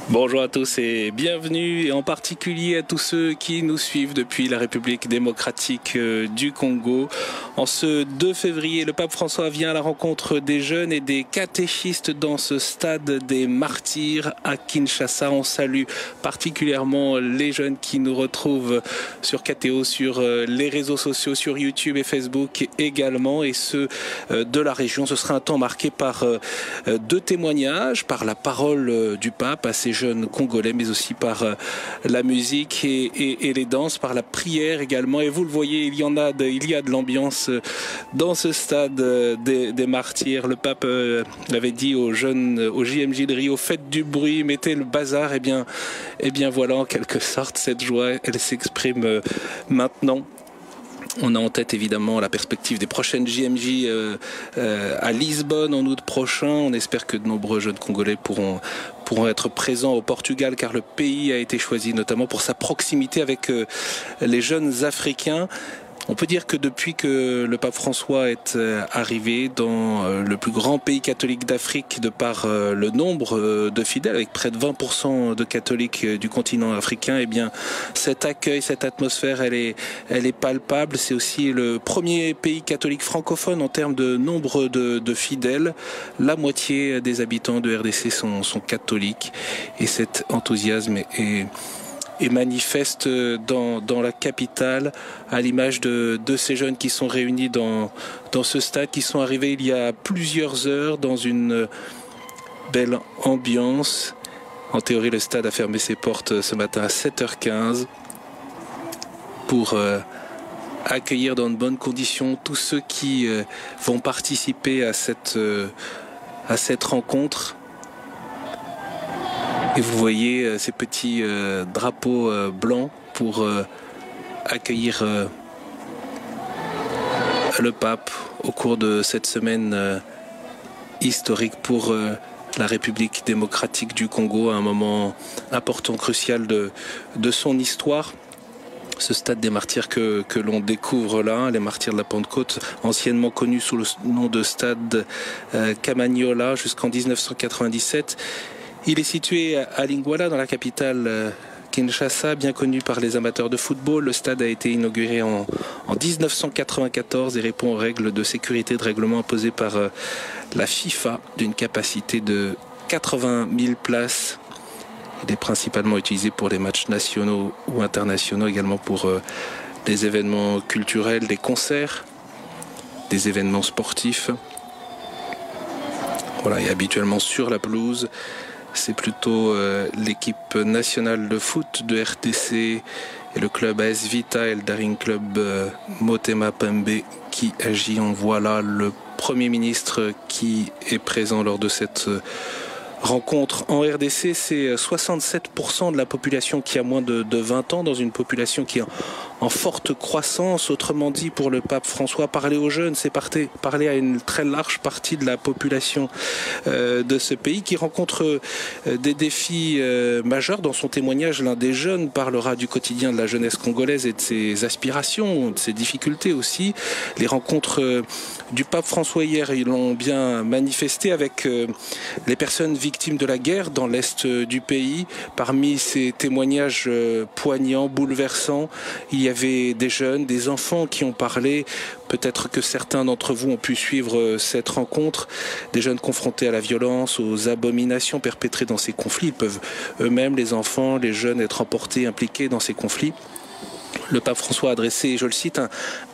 Bonjour à tous et bienvenue, et en particulier à tous ceux qui nous suivent depuis la République démocratique du Congo. En ce 2 février, le pape François vient à la rencontre des jeunes et des catéchistes dans ce stade des martyrs à Kinshasa. On salue particulièrement les jeunes qui nous retrouvent sur KTO, sur les réseaux sociaux, sur YouTube et Facebook également, et ceux de la région. Ce sera un temps marqué par 2 témoignages, par la parole du pape à ces jeunes congolais, mais aussi par la musique et les danses, par la prière également. Et vous le voyez, il y a de l'ambiance dans ce stade des martyrs. Le pape l'avait dit aux jeunes, au JMJ de Rio: faites du bruit, mettez le bazar. Et bien voilà, en quelque sorte, cette joie, elle s'exprime maintenant. On a en tête évidemment la perspective des prochaines JMJ à Lisbonne en août prochain. On espère que de nombreux jeunes Congolais pourront être présents au Portugal, car le pays a été choisi notamment pour sa proximité avec les jeunes Africains. On peut dire que depuis que le pape François est arrivé dans le plus grand pays catholique d'Afrique, de par le nombre de fidèles, avec près de 20% de catholiques du continent africain, eh bien cet accueil, cette atmosphère, elle est palpable. C'est aussi le premier pays catholique francophone en termes de nombre de fidèles. La moitié des habitants de RDC sont catholiques, et cet enthousiasme est manifeste dans la capitale, à l'image de ces jeunes qui sont réunis dans ce stade, qui sont arrivés il y a plusieurs heures dans une belle ambiance. En théorie, le stade a fermé ses portes ce matin à 7h15 pour accueillir dans de bonnes conditions tous ceux qui vont participer à cette rencontre. Et vous voyez ces petits drapeaux blancs pour accueillir le pape au cours de cette semaine historique pour la République démocratique du Congo, à un moment important, crucial de son histoire. Ce stade des martyrs que l'on découvre là, les martyrs de la Pentecôte, anciennement connus sous le nom de stade Kamanyola jusqu'en 1997. Il est situé à Lingwala, dans la capitale Kinshasa, bien connu par les amateurs de football. Le stade a été inauguré en 1994 et répond aux règles de sécurité de règlement imposées par la FIFA, d'une capacité de 80 000 places. Il est principalement utilisé pour les matchs nationaux ou internationaux, également pour des événements culturels, des concerts, des événements sportifs. Voilà, et habituellement sur la pelouse, c'est plutôt l'équipe nationale de foot de RDC et le club AS Vita et le Daring Club Motema Pembe qui agit. On voit là le Premier ministre qui est présent lors de cette rencontre. En RDC, c'est 67% de la population qui a moins de 20 ans, dans une population qui en forte croissance. Autrement dit, pour le pape François, parler aux jeunes, c'est parler à une très large partie de la population de ce pays qui rencontre des défis majeurs. Dans son témoignage, l'un des jeunes parlera du quotidien de la jeunesse congolaise et de ses aspirations, de ses difficultés aussi. Les rencontres du pape François hier, ils l'ont bien manifesté avec les personnes victimes de la guerre dans l'est du pays. Parmi ces témoignages poignants, bouleversants, il y avait des jeunes, des enfants qui ont parlé. Peut-être que certains d'entre vous ont pu suivre cette rencontre. Des jeunes confrontés à la violence, aux abominations perpétrées dans ces conflits. Ils peuvent eux-mêmes, les enfants, les jeunes, être emportés, impliqués dans ces conflits. Le pape François a adressé, je le cite,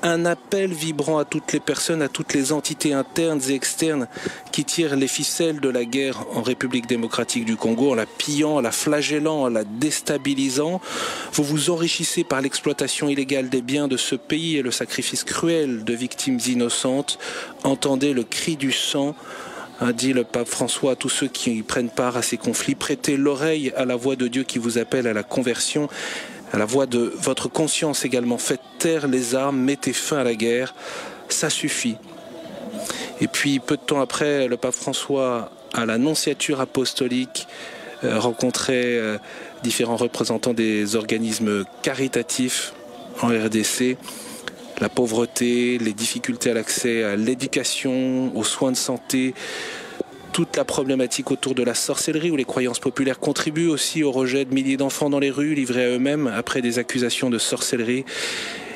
un appel vibrant à toutes les personnes, à toutes les entités internes et externes qui tirent les ficelles de la guerre en République démocratique du Congo, en la pillant, en la flagellant, en la déstabilisant. Vous vous enrichissez par l'exploitation illégale des biens de ce pays et le sacrifice cruel de victimes innocentes. Entendez le cri du sang, a dit le pape François à tous ceux qui prennent part à ces conflits. Prêtez l'oreille à la voix de Dieu qui vous appelle à la conversion, à la voix de votre conscience également. Faites taire les armes, mettez fin à la guerre, ça suffit. Et puis peu de temps après, le pape François, à l'annonciature apostolique, rencontrait différents représentants des organismes caritatifs en RDC. La pauvreté, les difficultés à l'accès à l'éducation, aux soins de santé, toute la problématique autour de la sorcellerie où les croyances populaires contribuent aussi au rejet de milliers d'enfants dans les rues, livrés à eux-mêmes après des accusations de sorcellerie.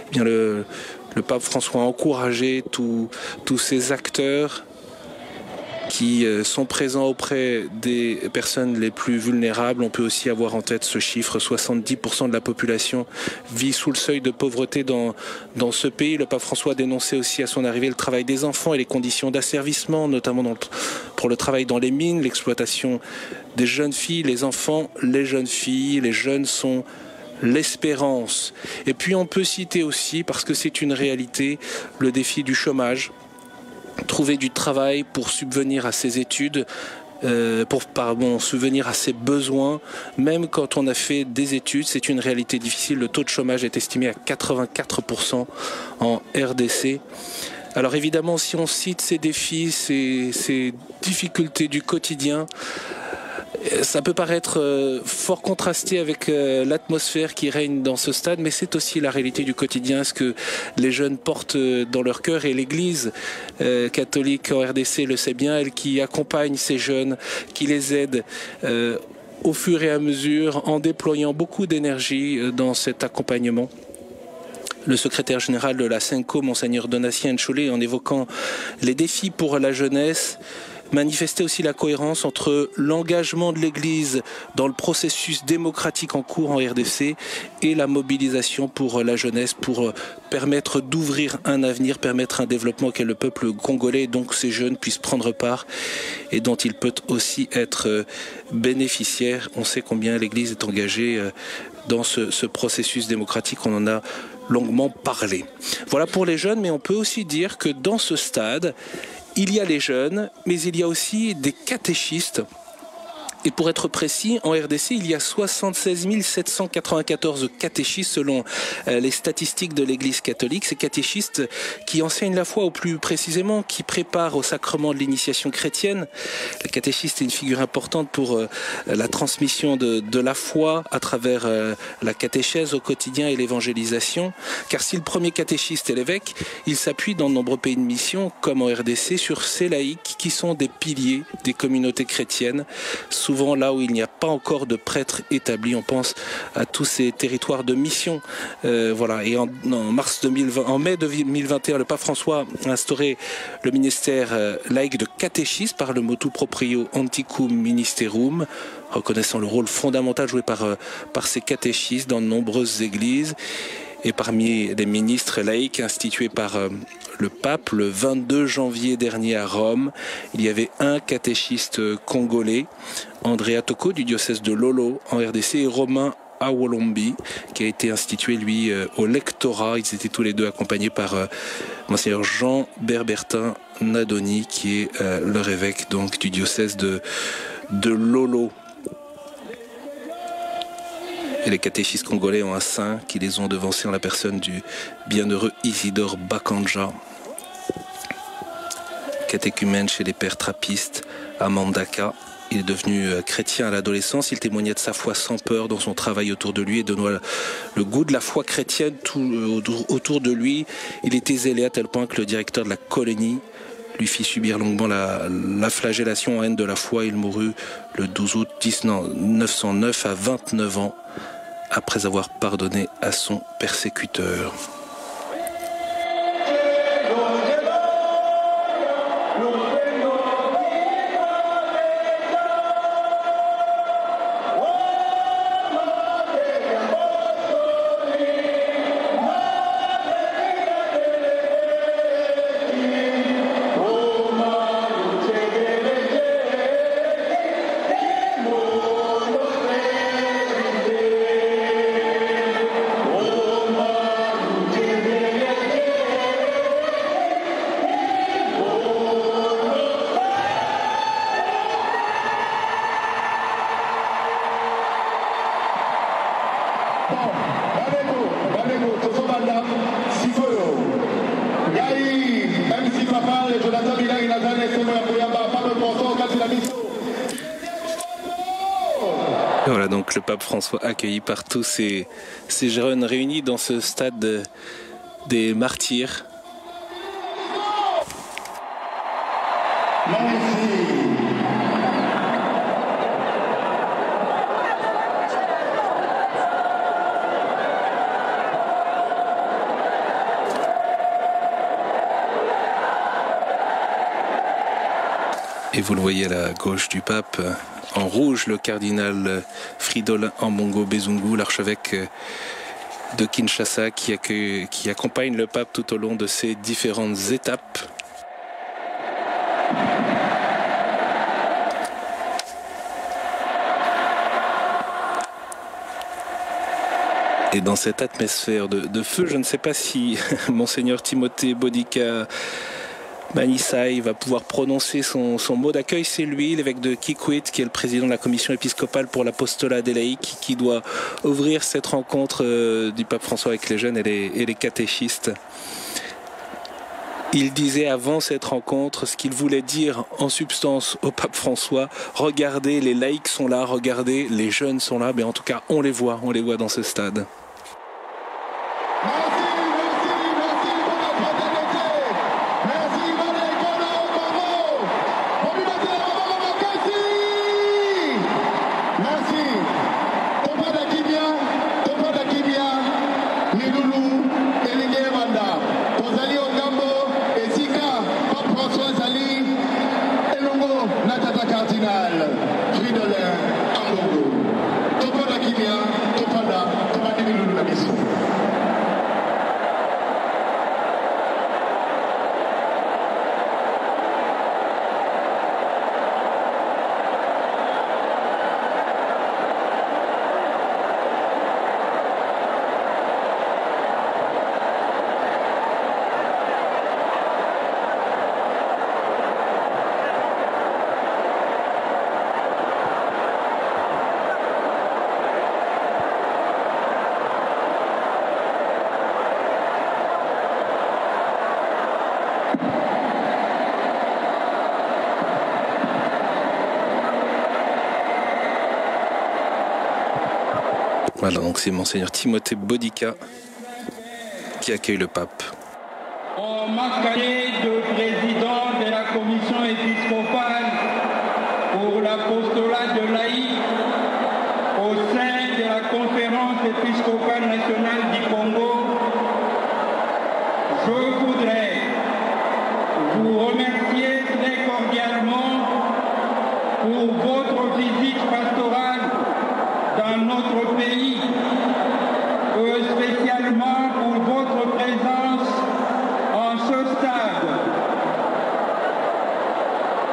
Eh bien, le pape François a encouragé tous ces acteurs qui sont présents auprès des personnes les plus vulnérables. On peut aussi avoir en tête ce chiffre, 70% de la population vit sous le seuil de pauvreté dans ce pays. Le pape François a dénoncé aussi à son arrivée le travail des enfants et les conditions d'asservissement, notamment pour le travail dans les mines, l'exploitation des jeunes filles, les enfants, les jeunes filles, les jeunes sont l'espérance. Et puis on peut citer aussi, parce que c'est une réalité, le défi du chômage. Trouver du travail pour subvenir à ses études, subvenir à ses besoins, même quand on a fait des études, c'est une réalité difficile. Le taux de chômage est estimé à 84% en RDC. Alors évidemment, si on cite ces défis, ces difficultés du quotidien, ça peut paraître fort contrasté avec l'atmosphère qui règne dans ce stade, mais c'est aussi la réalité du quotidien, ce que les jeunes portent dans leur cœur. Et l'Église catholique en RDC le sait bien, elle qui accompagne ces jeunes, qui les aide au fur et à mesure, en déployant beaucoup d'énergie dans cet accompagnement. Le secrétaire général de la SENCO, Monseigneur Donatien Nchoulé, en évoquant les défis pour la jeunesse, manifester aussi la cohérence entre l'engagement de l'Église dans le processus démocratique en cours en RDC et la mobilisation pour la jeunesse, pour permettre d'ouvrir un avenir, permettre un développement auquel le peuple congolais, donc ces jeunes, puissent prendre part et dont il peut aussi être bénéficiaire. On sait combien l'Église est engagée dans ce processus démocratique, on en a longuement parlé. Voilà pour les jeunes, mais on peut aussi dire que dans ce stade, il y a les jeunes, mais il y a aussi des catéchistes. Et pour être précis, en RDC, il y a 76 794 catéchistes selon les statistiques de l'Église catholique. Ces catéchistes qui enseignent la foi, ou plus précisément, qui préparent au sacrement de l'initiation chrétienne. Le catéchiste est une figure importante pour la transmission de la foi à travers la catéchèse au quotidien et l'évangélisation. Car si le premier catéchiste est l'évêque, il s'appuie dans de nombreux pays de mission, comme en RDC, sur ces laïcs qui sont des piliers des communautés chrétiennes, souvent là où il n'y a pas encore de prêtres établis. On pense à tous ces territoires de mission. Voilà. Et en mai 2021, le pape François a instauré le ministère laïque de catéchisme par le motu proprio Anticum Ministerum, reconnaissant le rôle fondamental joué par ces catéchistes dans de nombreuses églises. Et parmi les ministres laïcs institués par le pape le 22 janvier dernier à Rome, il y avait un catéchiste congolais, Andrea Toko du diocèse de Lolo en RDC, et Romain Awolombi, qui a été institué lui au lectorat. Ils étaient tous les deux accompagnés par Monseigneur Jean Berbertin Nadoni, qui est leur évêque donc du diocèse de Lolo. Et les catéchistes congolais ont un saint qui les ont devancés en la personne du bienheureux Isidore Bakanja, catéchumène chez les pères trappistes à Mandaka. Il est devenu chrétien à l'adolescence. Il témoignait de sa foi sans peur dans son travail autour de lui et donnait le goût de la foi chrétienne tout autour de lui. Il était zélé à tel point que le directeur de la colonie lui fit subir longuement la flagellation en haine de la foi. Il mourut le 12 août 1909 à 29 ans après avoir pardonné à son persécuteur. Voilà donc le pape François accueilli par tous ces jeunes réunis dans ce stade des martyrs. Et vous le voyez à la gauche du pape, en rouge, le cardinal Fridolin Ambongo Bezungu, l'archevêque de Kinshasa, qui accompagne le pape tout au long de ces différentes étapes. Et dans cette atmosphère de feu, je ne sais pas si Monseigneur Timothée Bodica Manisai va pouvoir prononcer son mot d'accueil. C'est lui, l'évêque de Kikwit, qui est le président de la commission épiscopale pour l'apostolat des laïcs, qui doit ouvrir cette rencontre du pape François avec les jeunes et les catéchistes. Il disait avant cette rencontre ce qu'il voulait dire en substance au pape François. Regardez, les laïcs sont là, regardez, les jeunes sont là, mais en tout cas on les voit dans ce stade. Voilà, donc c'est Monseigneur Timothée Bodica qui accueille le pape. En ma qualité de président de la commission épiscopale pour l'apostolat de laïcs au sein de la conférence épiscopale nationale du Congo, je voudrais vous remercier très cordialement pour votre visite pastorale dans notre pays, spécialement pour votre présence en ce stade.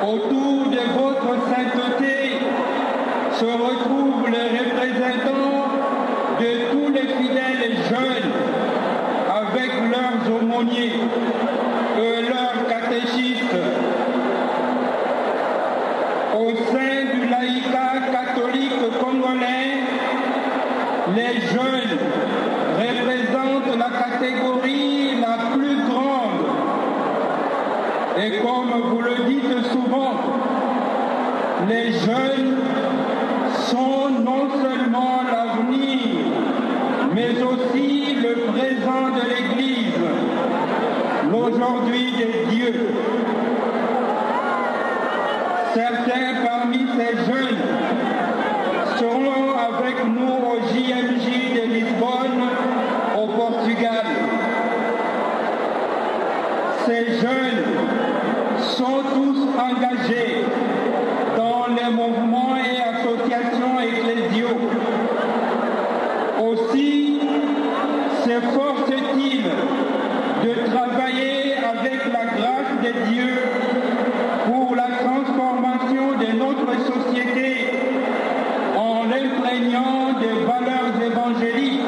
Autour de votre sainteté se retrouvent les représentants de tous les fidèles jeunes avec leurs aumôniers et leurs catéchistes. Au sein du laïcat catholique congolais, les la catégorie la plus grande. Et comme vous le dites souvent, les jeunes sont non seulement l'avenir, mais aussi le présent de l'Église, l'aujourd'hui des dieux. Certains parmi ces jeunes seront avec nous au JMJ de Lisbonne, au Portugal. Ces jeunes sont tous engagés dans les mouvements et associations ecclésiaux. Aussi s'efforcent-ils de travailler avec la grâce de Dieu pour la transformation de notre société en l'imprégnant des valeurs évangéliques,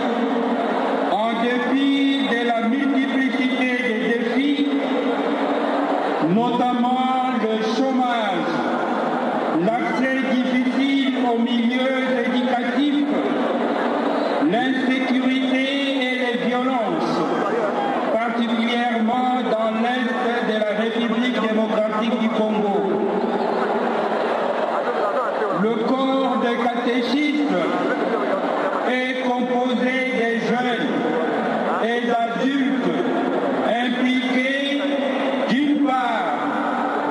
en dépit de la multiplicité des défis, notamment le chômage, l'accès difficile aux milieux éducatifs, l'insécurité et les violences, particulièrement dans l'Est de la République démocratique du Congo. Le corps des catéchistes est composé des jeunes et d'adultes impliqués d'une part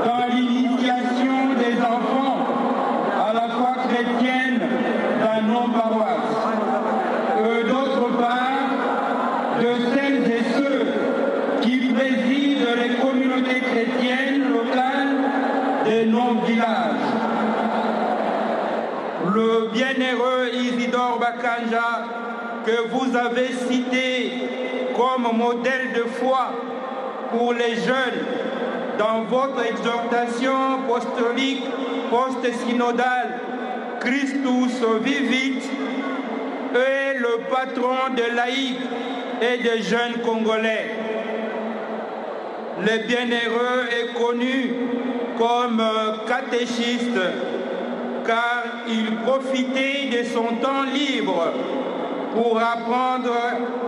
dans l'initiation des enfants à la foi chrétienne dans nos paroisses, d'autre part de celles et ceux qui président les communautés chrétiennes locales de nos villages. Le bienheureux Isidore Bakanja, que vous avez cité comme modèle de foi pour les jeunes dans votre exhortation apostolique post-synodale Christus Vivit, est le patron de laïcs et des jeunes Congolais. Le bienheureux est connu comme catéchiste car il profitait de son temps libre pour apprendre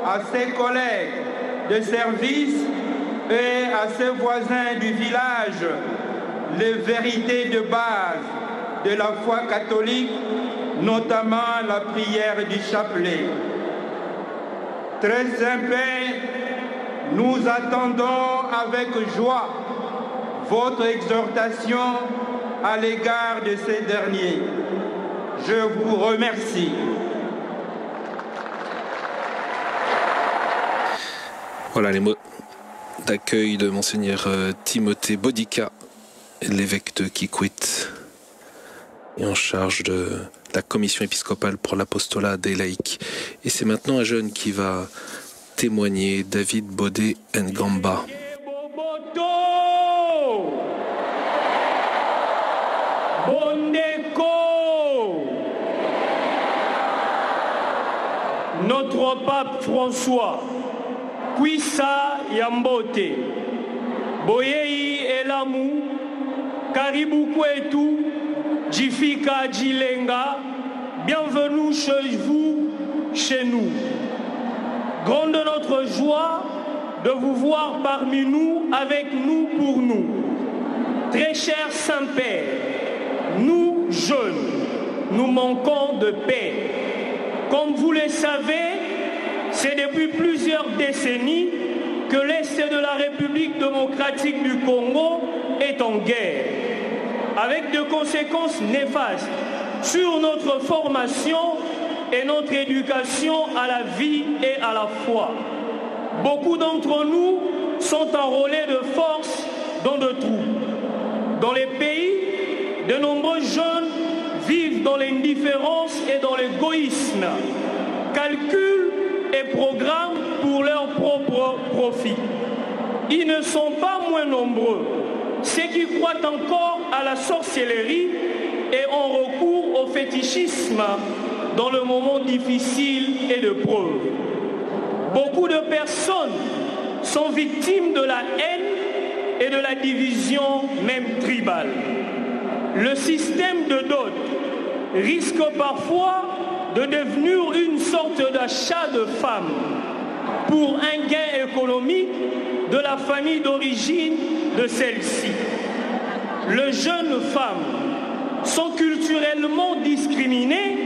à ses collègues de service et à ses voisins du village les vérités de base de la foi catholique, notamment la prière du chapelet. Très Saint-Père, nous attendons avec joie votre exhortation à l'égard de ces derniers. Je vous remercie. Voilà les mots d'accueil de Monseigneur Timothée Bodica, l'évêque de Kikwit, et en charge de la commission épiscopale pour l'apostolat des laïcs. Et c'est maintenant un jeune qui va témoigner, David Bodé Ngamba. Notre pape François, Kwisa Yambote, Boyei Elamu, Karibu Kwetu, Jifika Jilenga, bienvenue chez vous, chez nous. Grande notre joie de vous voir parmi nous, avec nous, pour nous. Très cher Saint-Père, nous, jeunes, nous manquons de paix. Comme vous le savez, c'est depuis plusieurs décennies que l'Est de la République démocratique du Congo est en guerre, avec des conséquences néfastes sur notre formation et notre éducation à la vie et à la foi. Beaucoup d'entre nous sont enrôlés de force dans de troupes. Dans les pays, de nombreux jeunes vivent dans l'indifférence et dans l'égoïsme, calculent et programment pour leur propre profit. Ils ne sont pas moins nombreux, ceux qui croient encore à la sorcellerie et ont recours au fétichisme dans le moment difficile et de preuve. Beaucoup de personnes sont victimes de la haine et de la division même tribale. Le système de dot risque parfois de devenir une sorte d'achat de femmes pour un gain économique de la famille d'origine de celle-ci. Les jeunes femmes sont culturellement discriminées,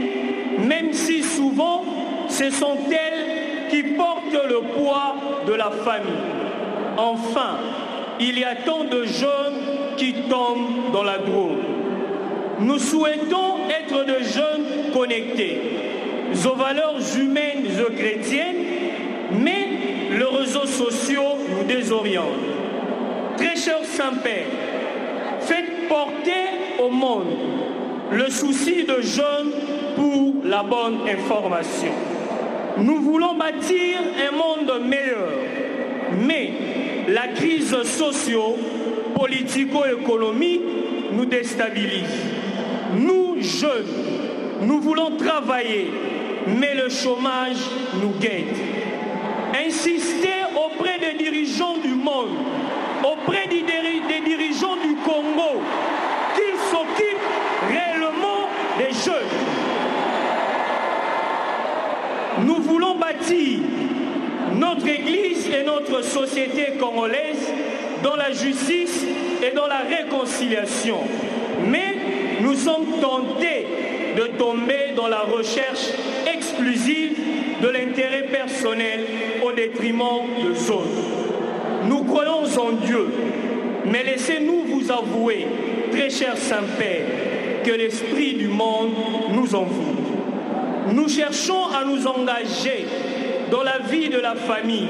même si souvent ce sont elles qui portent le poids de la famille. Enfin, il y a tant de jeunes qui tombent dans la drogue. Nous souhaitons être des jeunes connectés aux valeurs humaines et chrétiennes, mais les réseaux sociaux nous désorientent. Très cher Saint-Père, faites porter au monde le souci de jeunes pour la bonne information. Nous voulons bâtir un monde meilleur, mais la crise socio-politico-économique nous déstabilise. Nous, jeunes, nous voulons travailler, mais le chômage nous guette. Insistez auprès des dirigeants du monde, auprès des dirigeants du Congo, qu'ils s'occupent réellement des jeunes. Nous voulons bâtir notre Église et notre société congolaise dans la justice et dans la réconciliation. Mais nous sommes tentés de tomber dans la recherche exclusive de l'intérêt personnel au détriment des autres. Nous croyons en Dieu, mais laissez-nous vous avouer, très cher Saint-Père, que l'esprit du monde nous envoûte. Nous cherchons à nous engager dans la vie de la famille,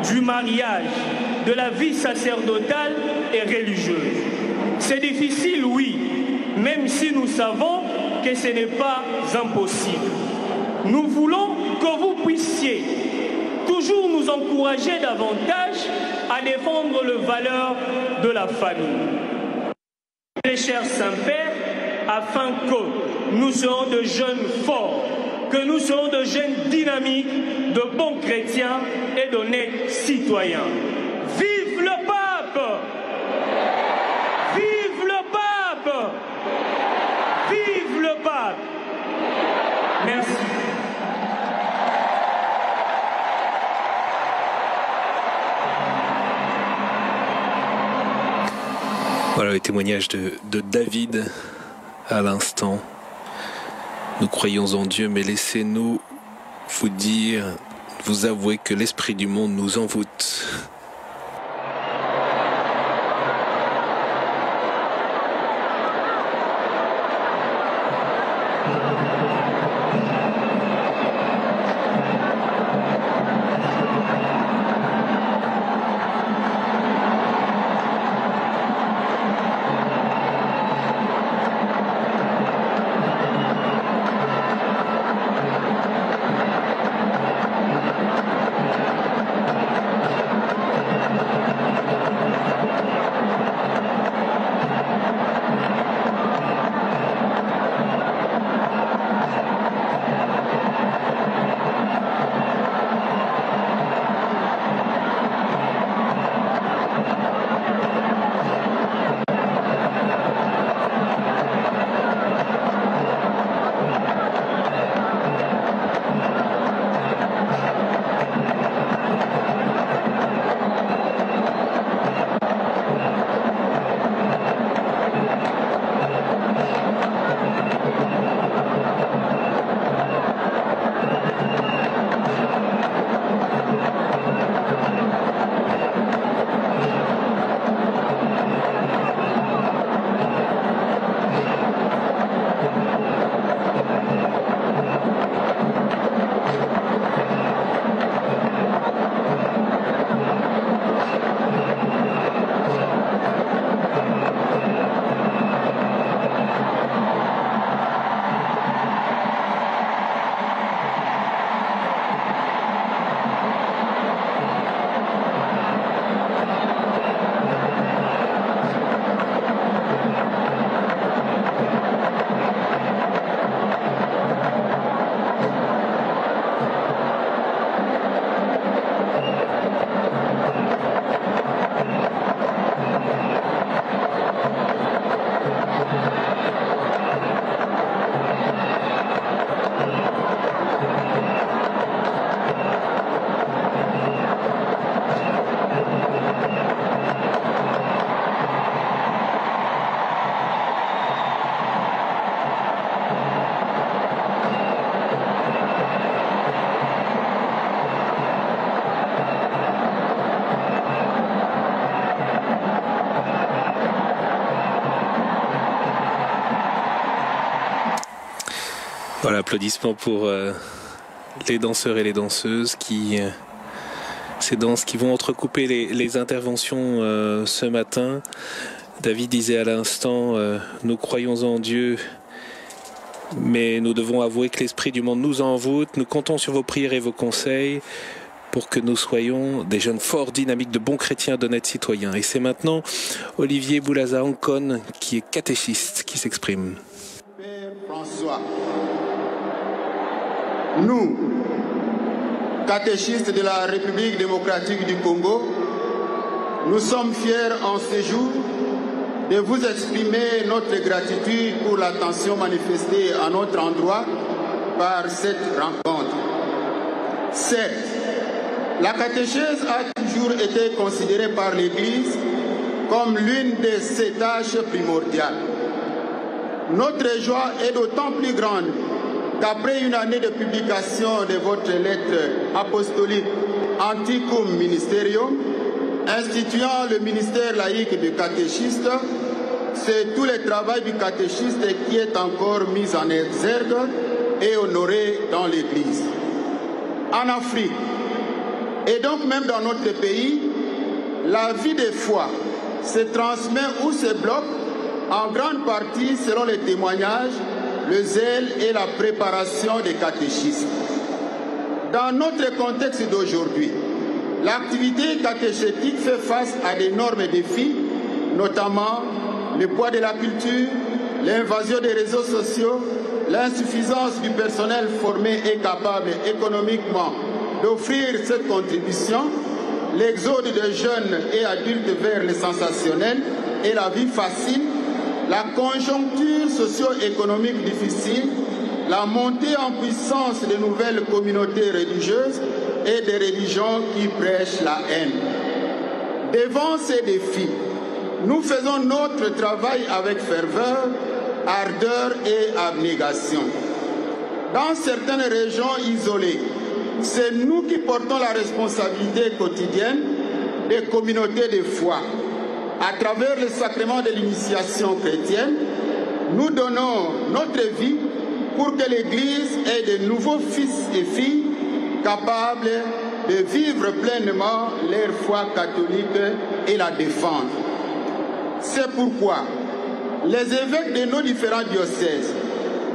du mariage, de la vie sacerdotale et religieuse. C'est difficile, oui, même si nous savons que ce n'est pas impossible. Nous voulons que vous puissiez toujours nous encourager davantage à défendre les valeurs de la famille. Très cher Saint-Père, afin que nous soyons de jeunes forts, que nous soyons de jeunes dynamiques, de bons chrétiens et d'honnêtes citoyens. Vive le pape! Vive le pape! Vive le pape! Merci. Voilà le témoignage de David à l'instant. Nous croyons en Dieu, mais laissez-nous vous avouer que l'esprit du monde nous envoûte. Voilà, applaudissements pour les danseurs et les danseuses ces danses qui vont entrecouper les interventions ce matin. David disait à l'instant, nous croyons en Dieu, mais nous devons avouer que l'esprit du monde nous envoûte. Nous comptons sur vos prières et vos conseils pour que nous soyons des jeunes forts, dynamiques, de bons chrétiens, d'honnêtes citoyens. Et c'est maintenant Olivier Boulaza Ancon, qui est catéchiste, qui s'exprime. Père François, nous, catéchistes de la République démocratique du Congo, nous sommes fiers en ce jour de vous exprimer notre gratitude pour l'attention manifestée à notre endroit par cette rencontre. Certes, la catéchèse a toujours été considérée par l'Église comme l'une de ses tâches primordiales. Notre joie est d'autant plus grande qu'après une année de publication de votre lettre apostolique Anticum Ministerium, instituant le ministère laïque du catéchiste, c'est tout le travail du catéchiste qui est encore mis en exergue et honoré dans l'Église. En Afrique, et donc même dans notre pays, la vie de foi se transmet ou se bloque en grande partie selon les témoignages, le zèle et la préparation des catéchistes. Dans notre contexte d'aujourd'hui, l'activité catéchétique fait face à d'énormes défis, notamment le poids de la culture, l'invasion des réseaux sociaux, l'insuffisance du personnel formé et capable économiquement d'offrir cette contribution, l'exode de jeunes et adultes vers le sensationnel et la vie facile, la conjoncture socio-économique difficile, la montée en puissance de nouvelles communautés religieuses et des religions qui prêchent la haine. Devant ces défis, nous faisons notre travail avec ferveur, ardeur et abnégation. Dans certaines régions isolées, c'est nous qui portons la responsabilité quotidienne des communautés de foi. À travers le sacrement de l'initiation chrétienne, nous donnons notre vie pour que l'Église ait de nouveaux fils et filles capables de vivre pleinement leur foi catholique et la défendre. C'est pourquoi les évêques de nos différents diocèses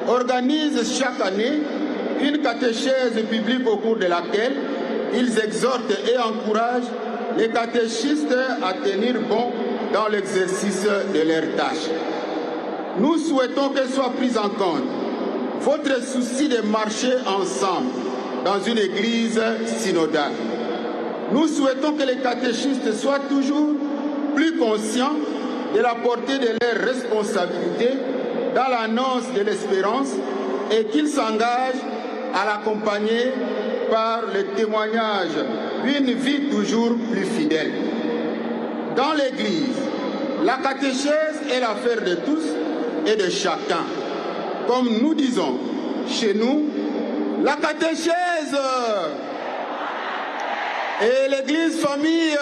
organisent chaque année une catéchèse publique au cours de laquelle ils exhortent et encouragent les catéchistes à tenir bon dans l'exercice de leurs tâches. Nous souhaitons que soit pris en compte votre souci de marcher ensemble dans une église synodale. Nous souhaitons que les catéchistes soient toujours plus conscients de la portée de leurs responsabilités dans l'annonce de l'espérance et qu'ils s'engagent à l'accompagner par le témoignage d'une vie toujours plus fidèle. Dans l'Église, la catéchèse est l'affaire de tous et de chacun. Comme nous disons chez nous, la catéchèse et l'Église famille,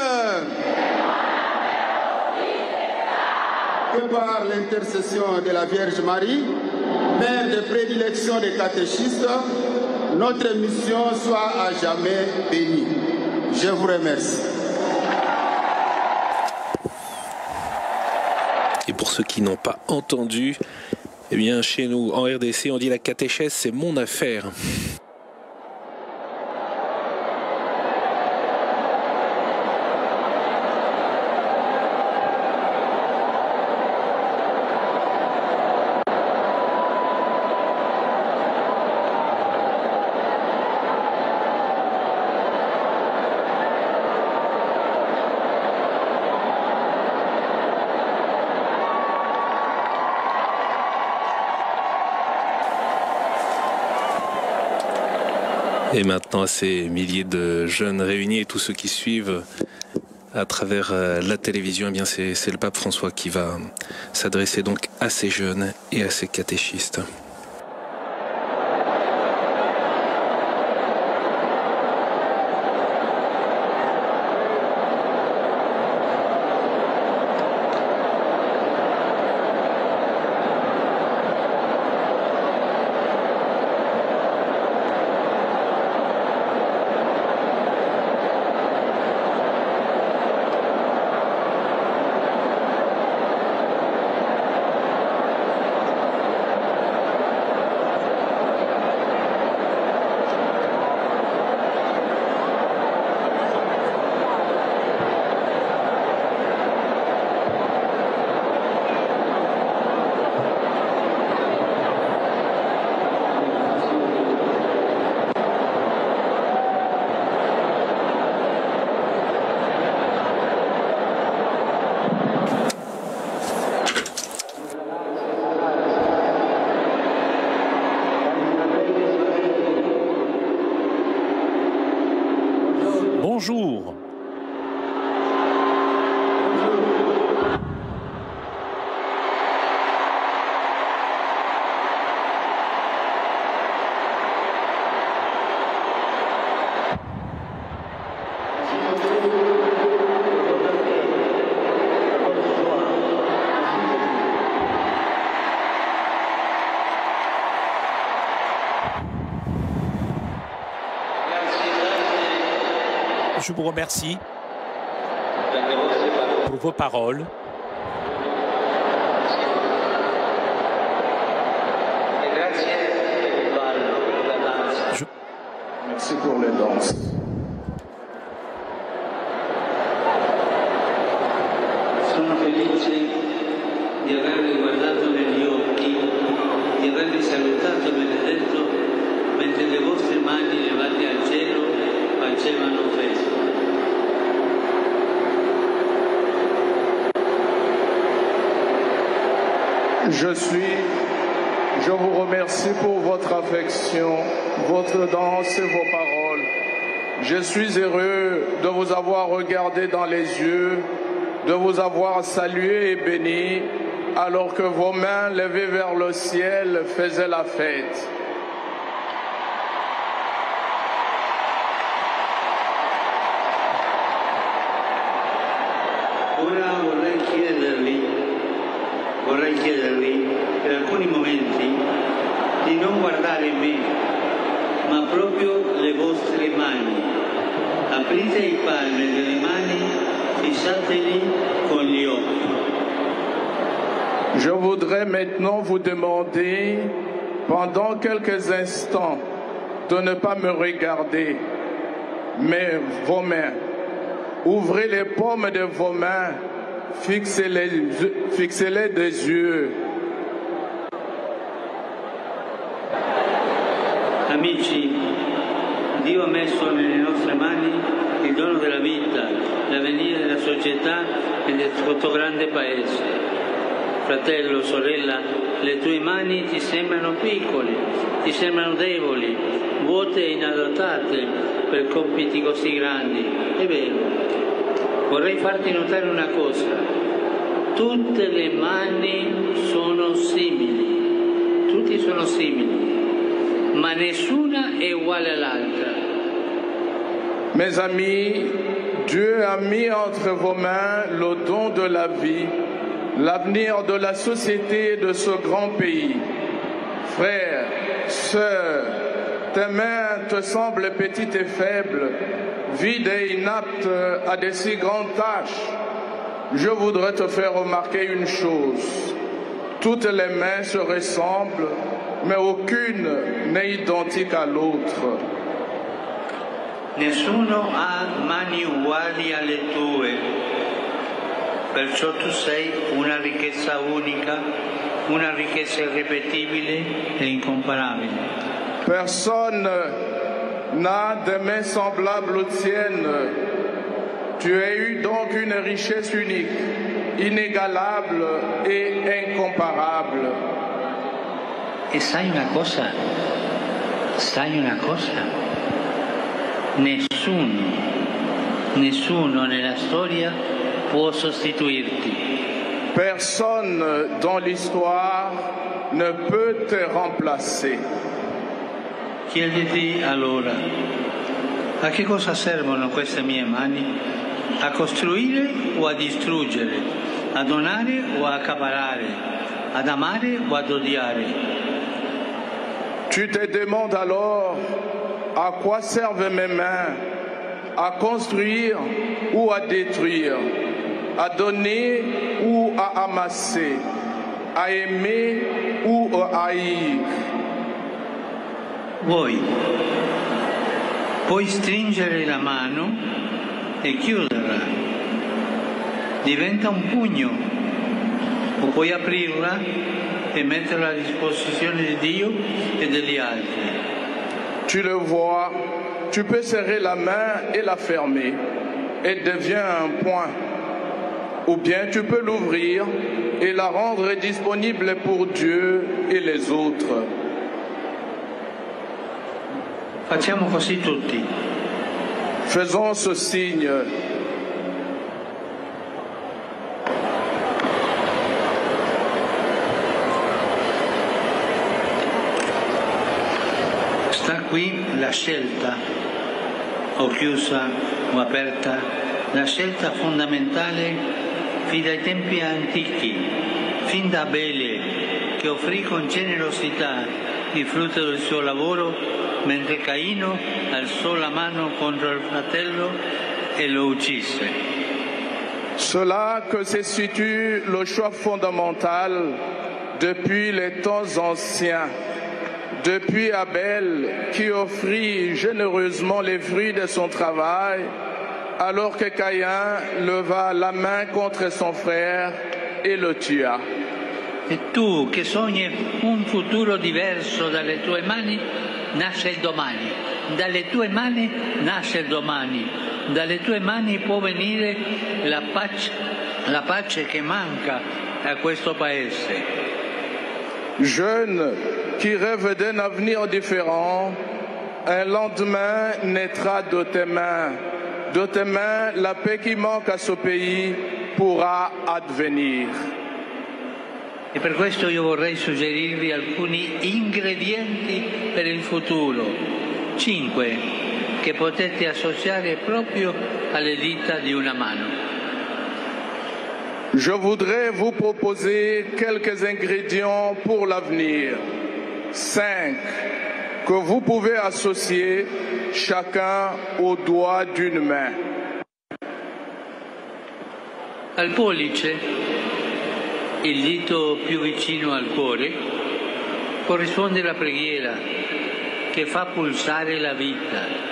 que par l'intercession de la Vierge Marie, mère de prédilection des catéchistes, notre mission soit à jamais bénie. Je vous remercie. Et pour ceux qui n'ont pas entendu, eh bien chez nous en RDC, on dit la catéchèse, c'est mon affaire. Et maintenant, ces milliers de jeunes réunis et tous ceux qui suivent à travers la télévision, eh bien c'est le pape François qui va s'adresser donc à ces jeunes et à ces catéchistes. Je vous remercie pour vos paroles. Merci pour les danses. Sono felice di avervi guardato negli occhi, di avervi salutato benedetto mentre le vostre mani levate al cielo facevano festa. Je vous remercie pour votre affection, votre danse et vos paroles. Je suis heureux de vous avoir regardé dans les yeux, de vous avoir salué et béni, alors que vos mains levées vers le ciel faisaient la fête. Ora vorrei chiedervi per alcuni momenti di non guardare me, ma proprio le vostre mani. Aprite i palmi delle mani, fissateli con gli occhi. Je voudrais maintenant vous demander, pendant quelques instants, de ne pas me regarder, mais vos mains. Ouvrez les paumes de vos mains, fixez-les des yeux. Amici, Dio ha messo nelle nostre mani il dono della vita, l'avvenire della società e del questo grande paese. Fratello, sorella, le tue mani ti sembrano piccole, ti sembrano deboli, vuote e inadattate per compiti così grandi. È vero. Vorrei farti notare una cosa. Tutte le mani sono simili. Tutti sono simili, ma nessuna è uguale all'altra. Mes amis, Dieu a mis entre vos mains le don de la vie, l'avenir de la société et de ce grand pays. Frères, sœurs, tes mains te semblent petites et faibles, vides et inaptes à de si grandes tâches. Je voudrais te faire remarquer une chose. Toutes les mains se ressemblent, mais aucune n'est identique à l'autre. Nessuno ha mani uguali alle tue, perciò tu sei una ricchezza unica, una ricchezza irripetibile e incomparabile. Personne n'a de mains semblables aux tiennes. Tu as eu donc une richesse unique, inégalable et incomparable. E sai una cosa? Sai una cosa? Nessuno nella storia può sostituirti. Personne dans l'histoire ne peut te remplacer. Chiediti allora, a che cosa servono queste mie mani? A costruire o a distruggere? A donare o a accaparare? Ad amare o ad odiare? Tu te demandes alors à quoi servent mes mains? À construire ou à détruire? À donner ou à amasser? À aimer ou à haïr? Puoi stringere la mano e chiuderla, diventa un pugno, o puoi aprirla e metterla a disposizione di Dio e degli altri. Tu le vois, tu peux serrer la main et la fermer, elle devient un poing. Ou bien tu peux l'ouvrir et la rendre disponible pour Dieu et les autres. Facciamo così tutti. Faisons ce signe. Sta qui la scelta, o chiusa o aperta, la scelta fondamentale fin dai tempi antichi, fin da Abele, che offrì con generosità il frutto del suo lavoro, mentre Caino alzò la mano contro il fratello e lo uccise. Cela que se situe le choix fondamental depuis les temps anciens, depuis Abel qui offrit généreusement les fruits de son travail, alors que Caïn leva la main contre son frère e lo tua. E tu che sogni un futuro diverso dalle tue mani, nasce il domani. Dalle tue mani nasce il domani. Dalle tue mani può venire la pace che manca a questo paese. Jeune qui rêve d'un avenir différent, un lendemain naîtra de tes mains. De tes mains, la paix qui manque a ce pays pourra advenir. E per questo io vorrei suggerirvi alcuni ingredienti per il futuro, 5, che potete associare proprio alle dita di una mano. Je voudrais vous proposer quelques ingrédients pour l'avenir, 5, que vous pouvez associer chacun au doigt d'une main. Al pollice, il dito più vicino al cuore, corrisponde la preghiera che fa pulsare la vita.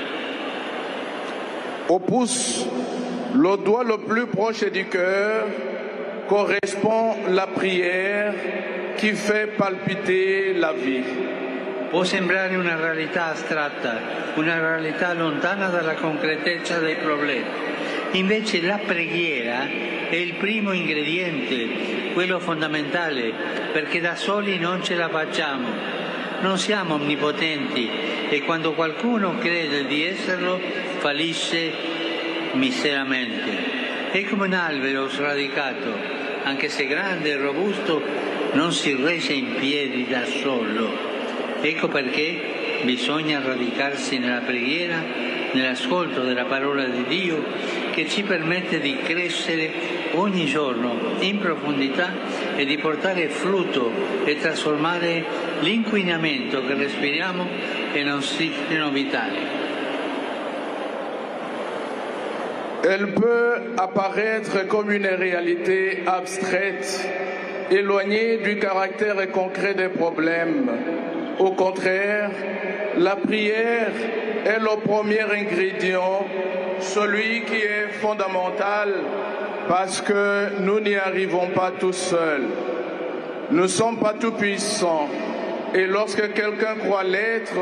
Au pouce, le doigt le plus proche du cœur, correspond la prière qui fait palpiter la vie. Può sembrare una realtà astratta, una realtà lontana dalla concretezza dei problemi. Invece la preghiera è il primo ingrediente, quello fondamentale, perché da soli non ce la facciamo. Non siamo onnipotenti e quando qualcuno crede di esserlo fallisce miseramente. È come un albero sradicato, anche se grande e robusto, non si regge in piedi da solo. Ecco perché bisogna radicarsi nella preghiera, nell'ascolto della parola di Dio, che ci permette di crescere ogni giorno in profondità e di portare frutto e trasformare l'inquinamento che respiriamo in ossigeno vitale. Elle peut apparaître comme une réalité abstraite, éloignée du caractère concret des problèmes. Au contraire, la prière est le premier ingrédient, celui qui est fondamental parce que nous n'y arrivons pas tout seuls. Nous ne sommes pas tout puissants et lorsque quelqu'un croit l'être,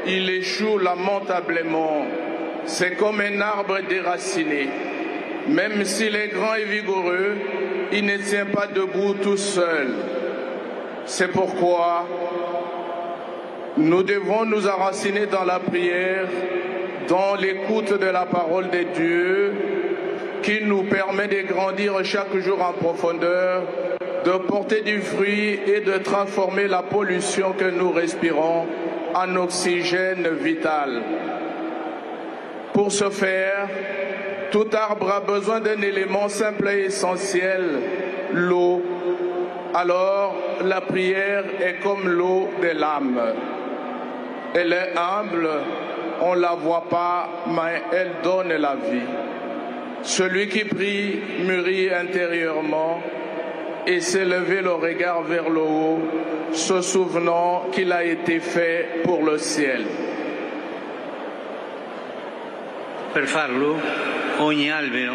il échoue lamentablement. C'est comme un arbre déraciné. Même s'il est grand et vigoureux, il ne tient pas debout tout seul. C'est pourquoi nous devons nous enraciner dans la prière, dans l'écoute de la parole de Dieu, qui nous permet de grandir chaque jour en profondeur, de porter du fruit et de transformer la pollution que nous respirons en oxygène vital. Pour ce faire, tout arbre a besoin d'un élément simple et essentiel, l'eau. Alors, la prière est comme l'eau de l'âme. Elle est humble, on ne la voit pas, mais elle donne la vie. Celui qui prie mûrit intérieurement et s'est levé le regard vers le haut, se souvenant qu'il a été fait pour le ciel. Per farlo, ogni albero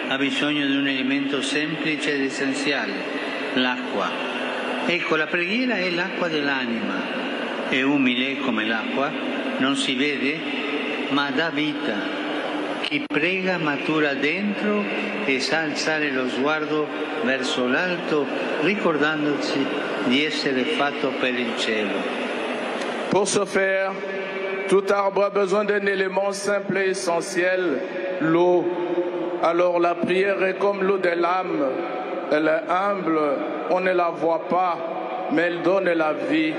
ha bisogno di un elemento semplice ed essenziale, l'acqua. Ecco, la preghiera è l'acqua dell'anima. È umile come l'acqua, non si vede, ma dà vita. Chi prega matura dentro e sa alzare lo sguardo verso l'alto, ricordandosi di essere fatto per il cielo. Pour ce faire, tout arbre a besoin d'un élément simple et essentiel, l'eau. Alors la prière est comme l'eau de l'âme. Elle est humble, on ne la voit pas, mais elle donne la vie.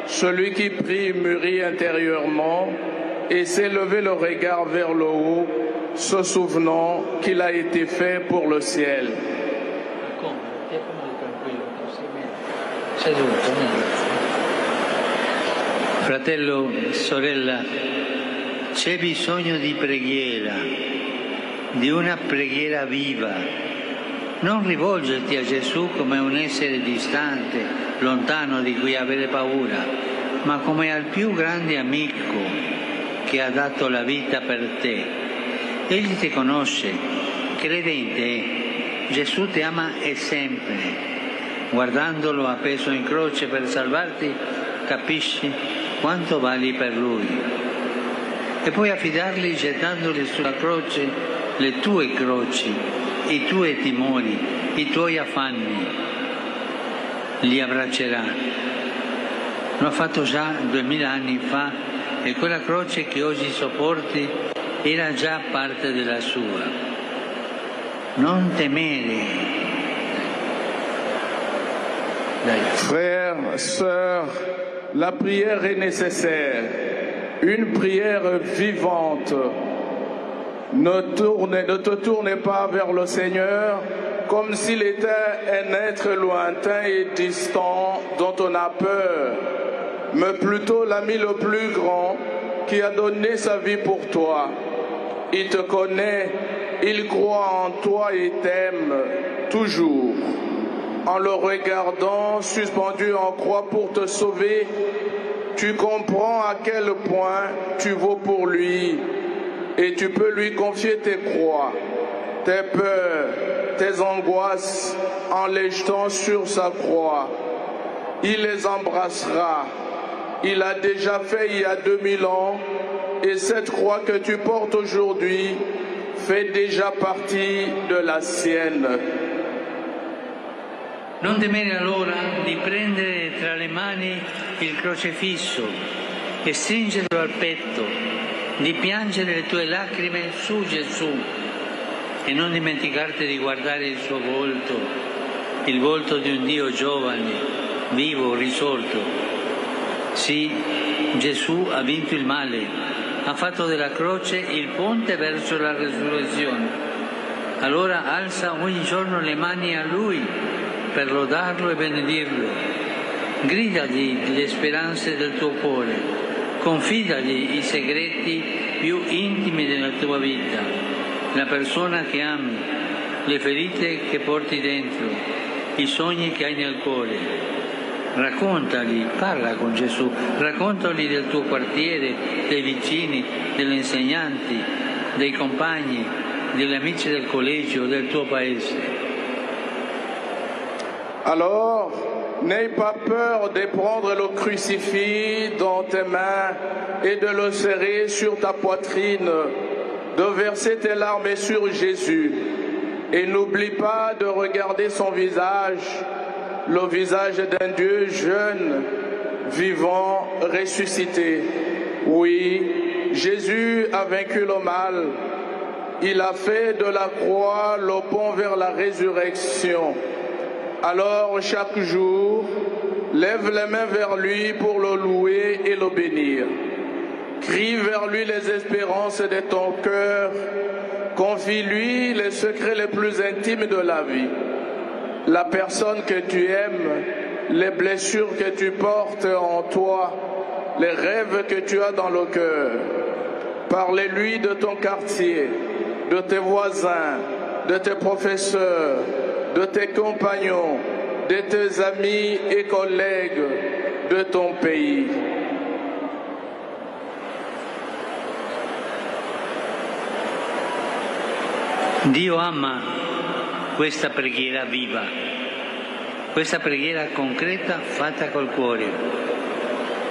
Celui qui prie mûrit intérieurement et s'est levé le regard vers le haut, se souvenant qu'il a été fait pour le ciel. Fratello, sorella, c'è bisogno di preghiera di una preghiera viva. Non rivolgerti a Gesù come un essere distante, lontano di cui avere paura, ma come al più grande amico che ha dato la vita per te. Egli ti conosce, crede in te. Gesù ti ama e sempre. Guardandolo appeso in croce per salvarti, capisci quanto vali per Lui. E puoi affidargli gettandoli sulla croce le tue croci, i tuoi timori, i tuoi affanni. Li abbraccerà. Lo ha fatto già 2000 anni fa e quella croce che oggi sopporti era già parte della sua. Non temere. Frères, sœurs, la prière est nécessaire, une prière vivante. Ne te tourne pas vers le Seigneur comme s'il était un être lointain et distant dont on a peur, mais plutôt l'ami le plus grand qui a donné sa vie pour toi. Il te connaît, il croit en toi et t'aime toujours. En le regardant suspendu en croix pour te sauver, tu comprends à quel point tu vaux pour lui et tu peux lui confier tes croix, tes peurs, tes angoisses en les jetant sur sa croix. Il les embrassera. Il a déjà fait il y a 2000 ans et cette croix que tu portes aujourd'hui fait déjà partie de la sienne. Non temere allora di prendere tra le mani il crocefisso e stringerlo al petto, di piangere le tue lacrime su Gesù e non dimenticarti di guardare il suo volto, il volto di un Dio giovane, vivo, risorto. Sì, Gesù ha vinto il male, ha fatto della croce il ponte verso la resurrezione. Allora alza ogni giorno le mani a Lui per lodarlo e benedirlo. Gridagli le speranze del tuo cuore, confidagli i segreti più intimi della tua vita, la persona che ami, le ferite che porti dentro, i sogni che hai nel cuore. Raccontali, parla con Gesù, raccontali del tuo quartiere, dei vicini, degli insegnanti, dei compagni, degli amici del collegio, del tuo paese. Alors, n'aie pas peur de prendre le crucifix dans tes mains et de le serrer sur ta poitrine, de verser tes larmes sur Jésus. Et n'oublie pas de regarder son visage, le visage d'un Dieu jeune, vivant, ressuscité. Oui, Jésus a vaincu le mal. Il a fait de la croix le pont vers la résurrection. Alors, chaque jour, lève les mains vers lui pour le louer et le bénir. Crie vers lui les espérances de ton cœur. Confie-lui les secrets les plus intimes de la vie. La personne que tu aimes, les blessures que tu portes en toi, les rêves que tu as dans le cœur. Parlez-lui de ton quartier, de tes voisins, de tes professeurs, de tes compagnons, de tes amis et collègues, de ton pays. Dio ama questa preghiera viva, questa preghiera concreta fatta col cuore.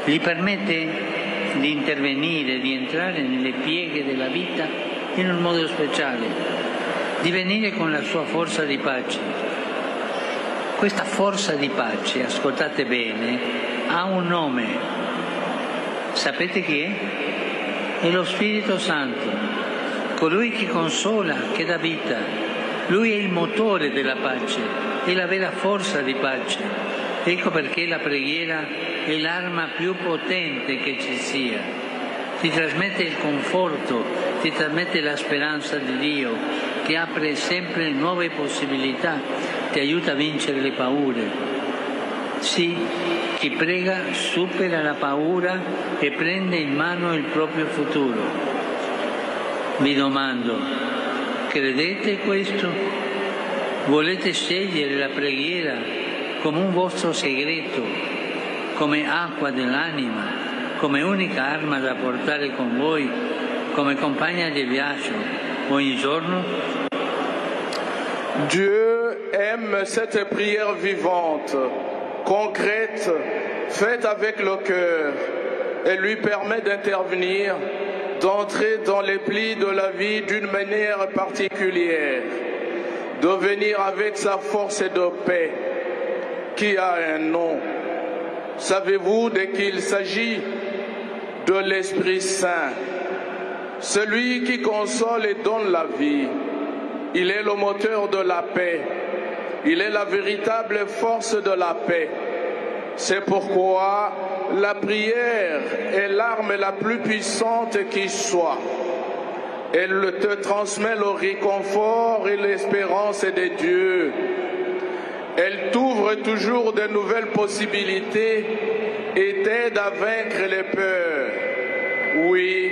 Gli permette di intervenire, di entrare nelle pieghe della vita in un modo speciale, di venire con la sua forza di pace. Questa forza di pace, ascoltate bene, ha un nome. Sapete chi è? È lo Spirito Santo, colui che consola, che dà vita. Lui è il motore della pace, è la vera forza di pace. Ecco perché la preghiera è l'arma più potente che ci sia. Ti trasmette il conforto, ti trasmette la speranza di Dio, ti apre sempre nuove possibilità, ti aiuta a vincere le paure. Sì, chi prega supera la paura e prende in mano il proprio futuro. Vi domando, Credete questo? Volete scegliere la preghiera come un vostro segreto, come acqua dell'anima, come unica arma da portare con voi, come compagna di viaggio ogni giorno? Dieu aime cette prière vivante, concrète, faite avec le cœur, et lui permet d'intervenir, d'entrer dans les plis de la vie d'une manière particulière, de venir avec sa force de paix, qui a un nom. Savez-vous de qui il s'agit? De l'Esprit Saint, celui qui console et donne la vie. Il est le moteur de la paix. Il est la véritable force de la paix. C'est pourquoi la prière est l'arme la plus puissante qui soit. Elle te transmet le réconfort et l'espérance de Dieu. Elle t'ouvre toujours de nouvelles possibilités et t'aide à vaincre les peurs. Oui,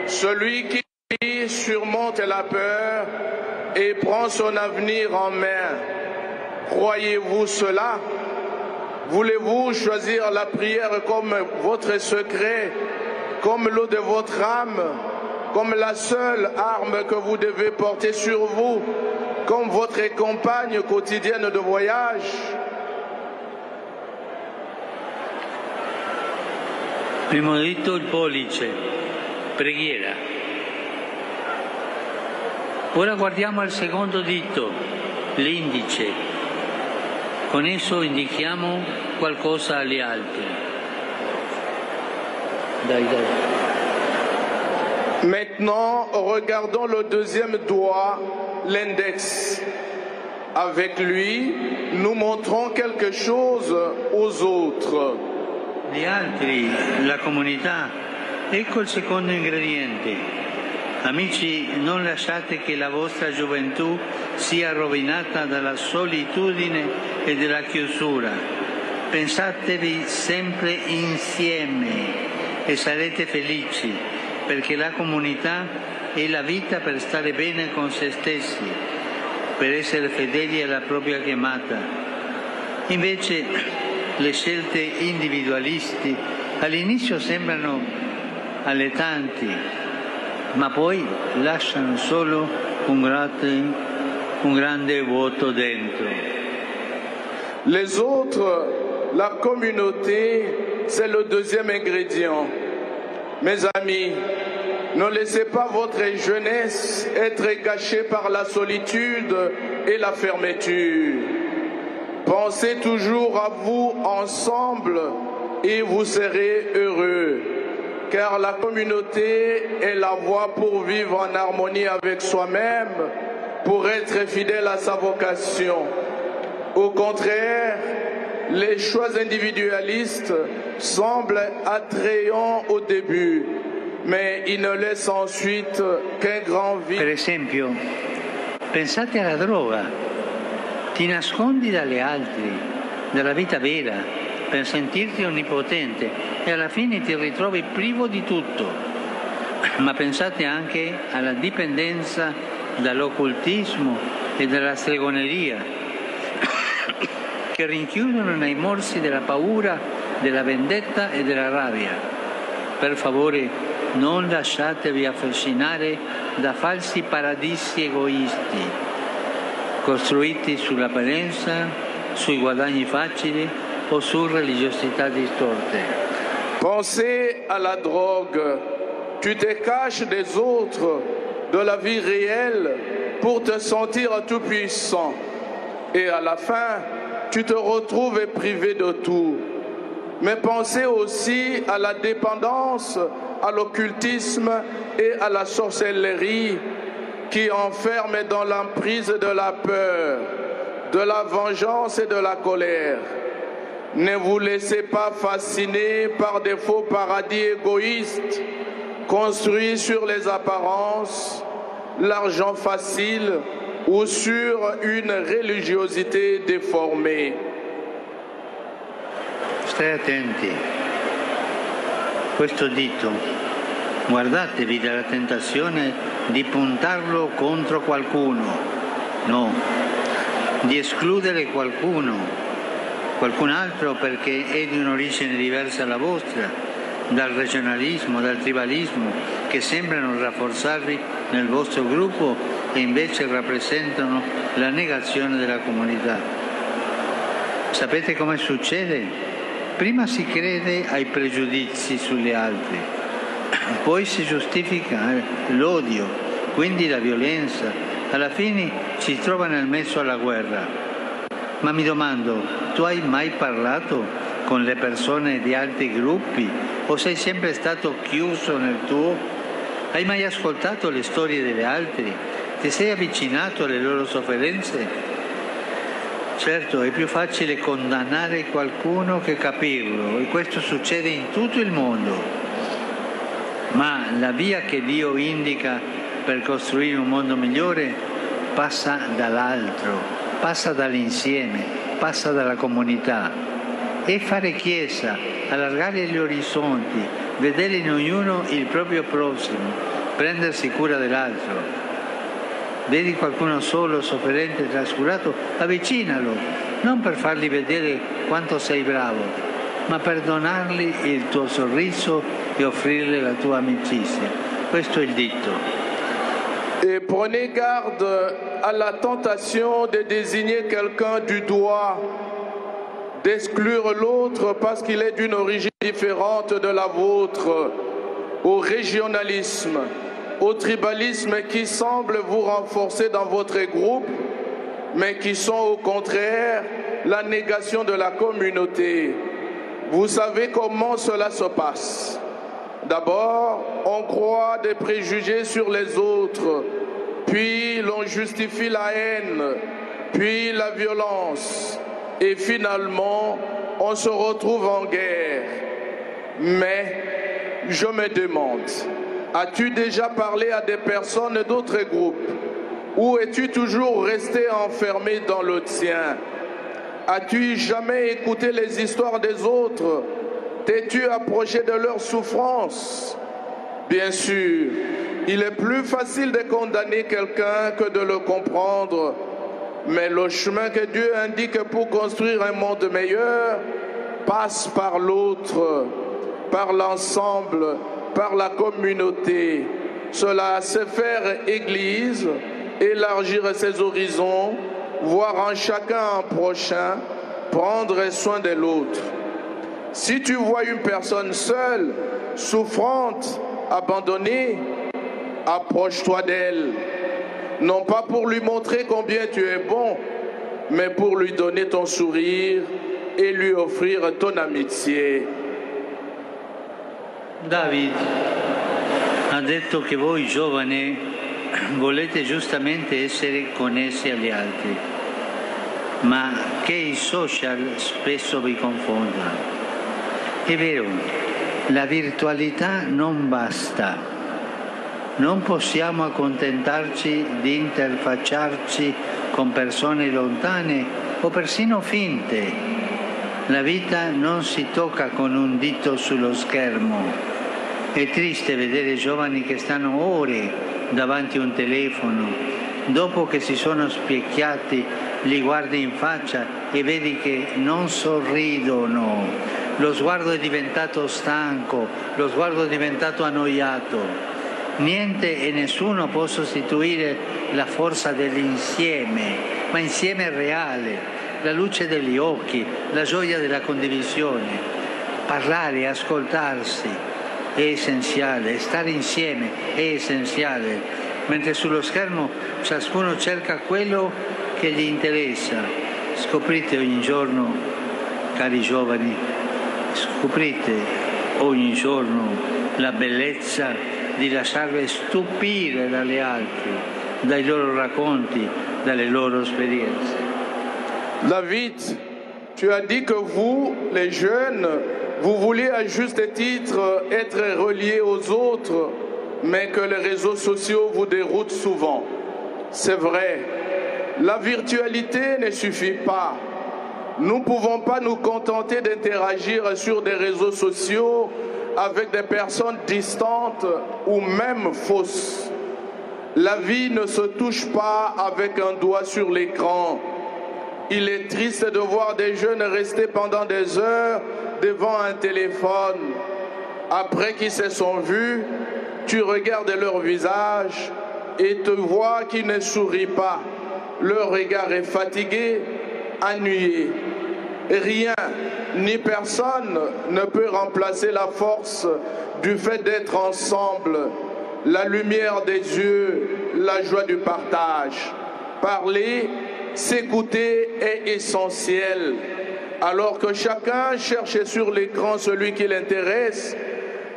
celui qui surmonte la peur et prend son avenir en main. Croyez-vous cela? Voulez-vous choisir la prière comme votre secret, comme l'eau de votre âme, comme la seule arme que vous devez porter sur vous, comme votre compagne quotidienne de voyage? Primo dito il pollice, preghiera. Ora guardiamo al secondo dito, l'indice. Con esso indichiamo qualcosa agli altri. Dai. Maintenant, regardons le deuxième doigt, l'index. Avec lui, nous montrons quelque chose aux autres. Gli altri, la comunità, ecco il secondo ingrediente. Amici, non lasciate che la vostra gioventù sia rovinata dalla solitudine e dalla chiusura. Pensatevi sempre insieme e sarete felici, perché la comunità è la vita per stare bene con se stessi, per essere fedeli alla propria chiamata. Invece le scelte individualisti all'inizio sembrano allettanti, ma poi lasciano solo un grande vuoto dentro. Les autres, la communauté, c'est le deuxième ingrédient. Mes amis, ne laissez pas votre jeunesse être gâchée par la solitude et la fermeture. Pensez toujours à vous ensemble et vous serez heureux. Car la communauté est la voie pour vivre en harmonie avec soi-même, pour être fidèle à sa vocation. Au contraire, les choix individualistes semblent attrayants au début, mais ils ne laissent ensuite qu'un grand vide. Per esempio, pensate alla droga. Ti nascondi dagli altri, dalla vita vera, per sentirti onnipotente e alla fine ti ritrovi privo di tutto. Ma pensate anche alla dipendenza dall'occultismo e dalla stregoneria, che rinchiudono nei morsi della paura, della vendetta e della rabbia. Per favore, non lasciatevi affascinare da falsi paradisi egoisti, costruiti sull'apparenza, sui guadagni facili o su religiosità distorte. Pensez à la drogue. Tu te caches des autres, de la vie réelle, pour te sentir tout puissant. Et à la fin, tu te retrouves privé de tout. Mais pensez aussi à la dépendance, à l'occultisme et à la sorcellerie qui enferment dans l'emprise de la peur, de la vengeance et de la colère. Ne vous laissez pas fasciner par des faux paradis égoïstes construits sur les apparences, l'argent facile ou sur une religiosité déformée. Stai attenti. Questo dito Guardatevi dalla tentazione di puntarlo contro qualcuno, no, di escludere qualcun altro perché è di un'origine diversa dalla vostra, dal regionalismo, dal tribalismo, che sembrano rafforzarvi nel vostro gruppo e invece rappresentano la negazione della comunità. Sapete come succede? Prima si crede ai pregiudizi sugli altri, poi si giustifica l'odio, quindi la violenza, alla fine ci trova nel mezzo alla guerra. Ma mi domando, tu hai mai parlato con le persone di altri gruppi o sei sempre stato chiuso nel tuo? Hai mai ascoltato le storie degli altri? Ti sei avvicinato alle loro sofferenze? Certo, è più facile condannare qualcuno che capirlo e questo succede in tutto il mondo. Ma la via che Dio indica per costruire un mondo migliore passa dall'altro, passa dall'insieme, passa dalla comunità. È fare chiesa, allargare gli orizzonti, vedere in ognuno il proprio prossimo, prendersi cura dell'altro. Vedi qualcuno solo, sofferente, trascurato, avvicinalo, non per fargli vedere quanto sei bravo, ma per donargli il tuo sorriso e offrirgli la tua amicizia. Questo è il dito. Et prenez garde à la tentation de désigner quelqu'un du doigt, d'exclure l'autre parce qu'il est d'une origine différente de la vôtre, au régionalisme, au tribalisme qui semble vous renforcer dans votre groupe, mais qui sont au contraire la négation de la communauté. Vous savez comment cela se passe. D'abord, on croit des préjugés sur les autres, puis l'on justifie la haine, puis la violence, et finalement, on se retrouve en guerre. Mais je me demande, as-tu déjà parlé à des personnes d'autres groupes? Ou es-tu toujours resté enfermé dans le tien? As-tu jamais écouté les histoires des autres? T'es-tu approché de leurs souffrances? Bien sûr, il est plus facile de condamner quelqu'un que de le comprendre, mais le chemin que Dieu indique pour construire un monde meilleur passe par l'autre, par l'ensemble, par la communauté. Cela, c'est faire Église, élargir ses horizons, voir en chacun un prochain, prendre soin de l'autre. Si tu vois une personne seule, souffrante, abandonnée, approche-toi d'elle. Non pas pour lui montrer combien tu es bon, mais pour lui donner ton sourire e lui offrir ton amitié. David ha detto che voi giovani volete giustamente essere connessi agli altri, ma che i social spesso vi confondono. È vero, la virtualità non basta. Non possiamo accontentarci di interfacciarci con persone lontane o persino finte. La vita non si tocca con un dito sullo schermo. È triste vedere giovani che stanno ore davanti a un telefono, dopo che si sono specchiati, li guardi in faccia e vedi che non sorridono. Lo sguardo è diventato stanco, lo sguardo è diventato annoiato. Niente e nessuno può sostituire la forza dell'insieme, ma insieme reale, la luce degli occhi, la gioia della condivisione. Parlare, ascoltarsi è essenziale, stare insieme è essenziale, mentre sullo schermo ciascuno cerca quello che gli interessa. Scoprite ogni giorno, cari giovani, scoprite ogni giorno la bellezza di lasciarvi stupire dagli altri, dai loro racconti, dalle loro esperienze. David, tu as dit que vous, les jeunes, vous voulez à juste titre être reliés aux autres, mais que les réseaux sociaux vous déroutent souvent. C'est vrai, la virtualité ne suffit pas. Nous ne pouvons pas nous contenter d'interagir sur des réseaux sociaux avec des personnes distantes ou même fausses. La vie ne se touche pas avec un doigt sur l'écran. Il est triste de voir des jeunes rester pendant des heures devant un téléphone. Après qu'ils se sont vus, tu regardes leur visage et te vois qu'ils ne sourient pas. Leur regard est fatigué, ennuyé. Rien ni personne ne peut remplacer la force du fait d'être ensemble, la lumière des yeux, la joie du partage. Parler, s'écouter est essentiel. Alors que chacun cherche sur l'écran celui qui l'intéresse,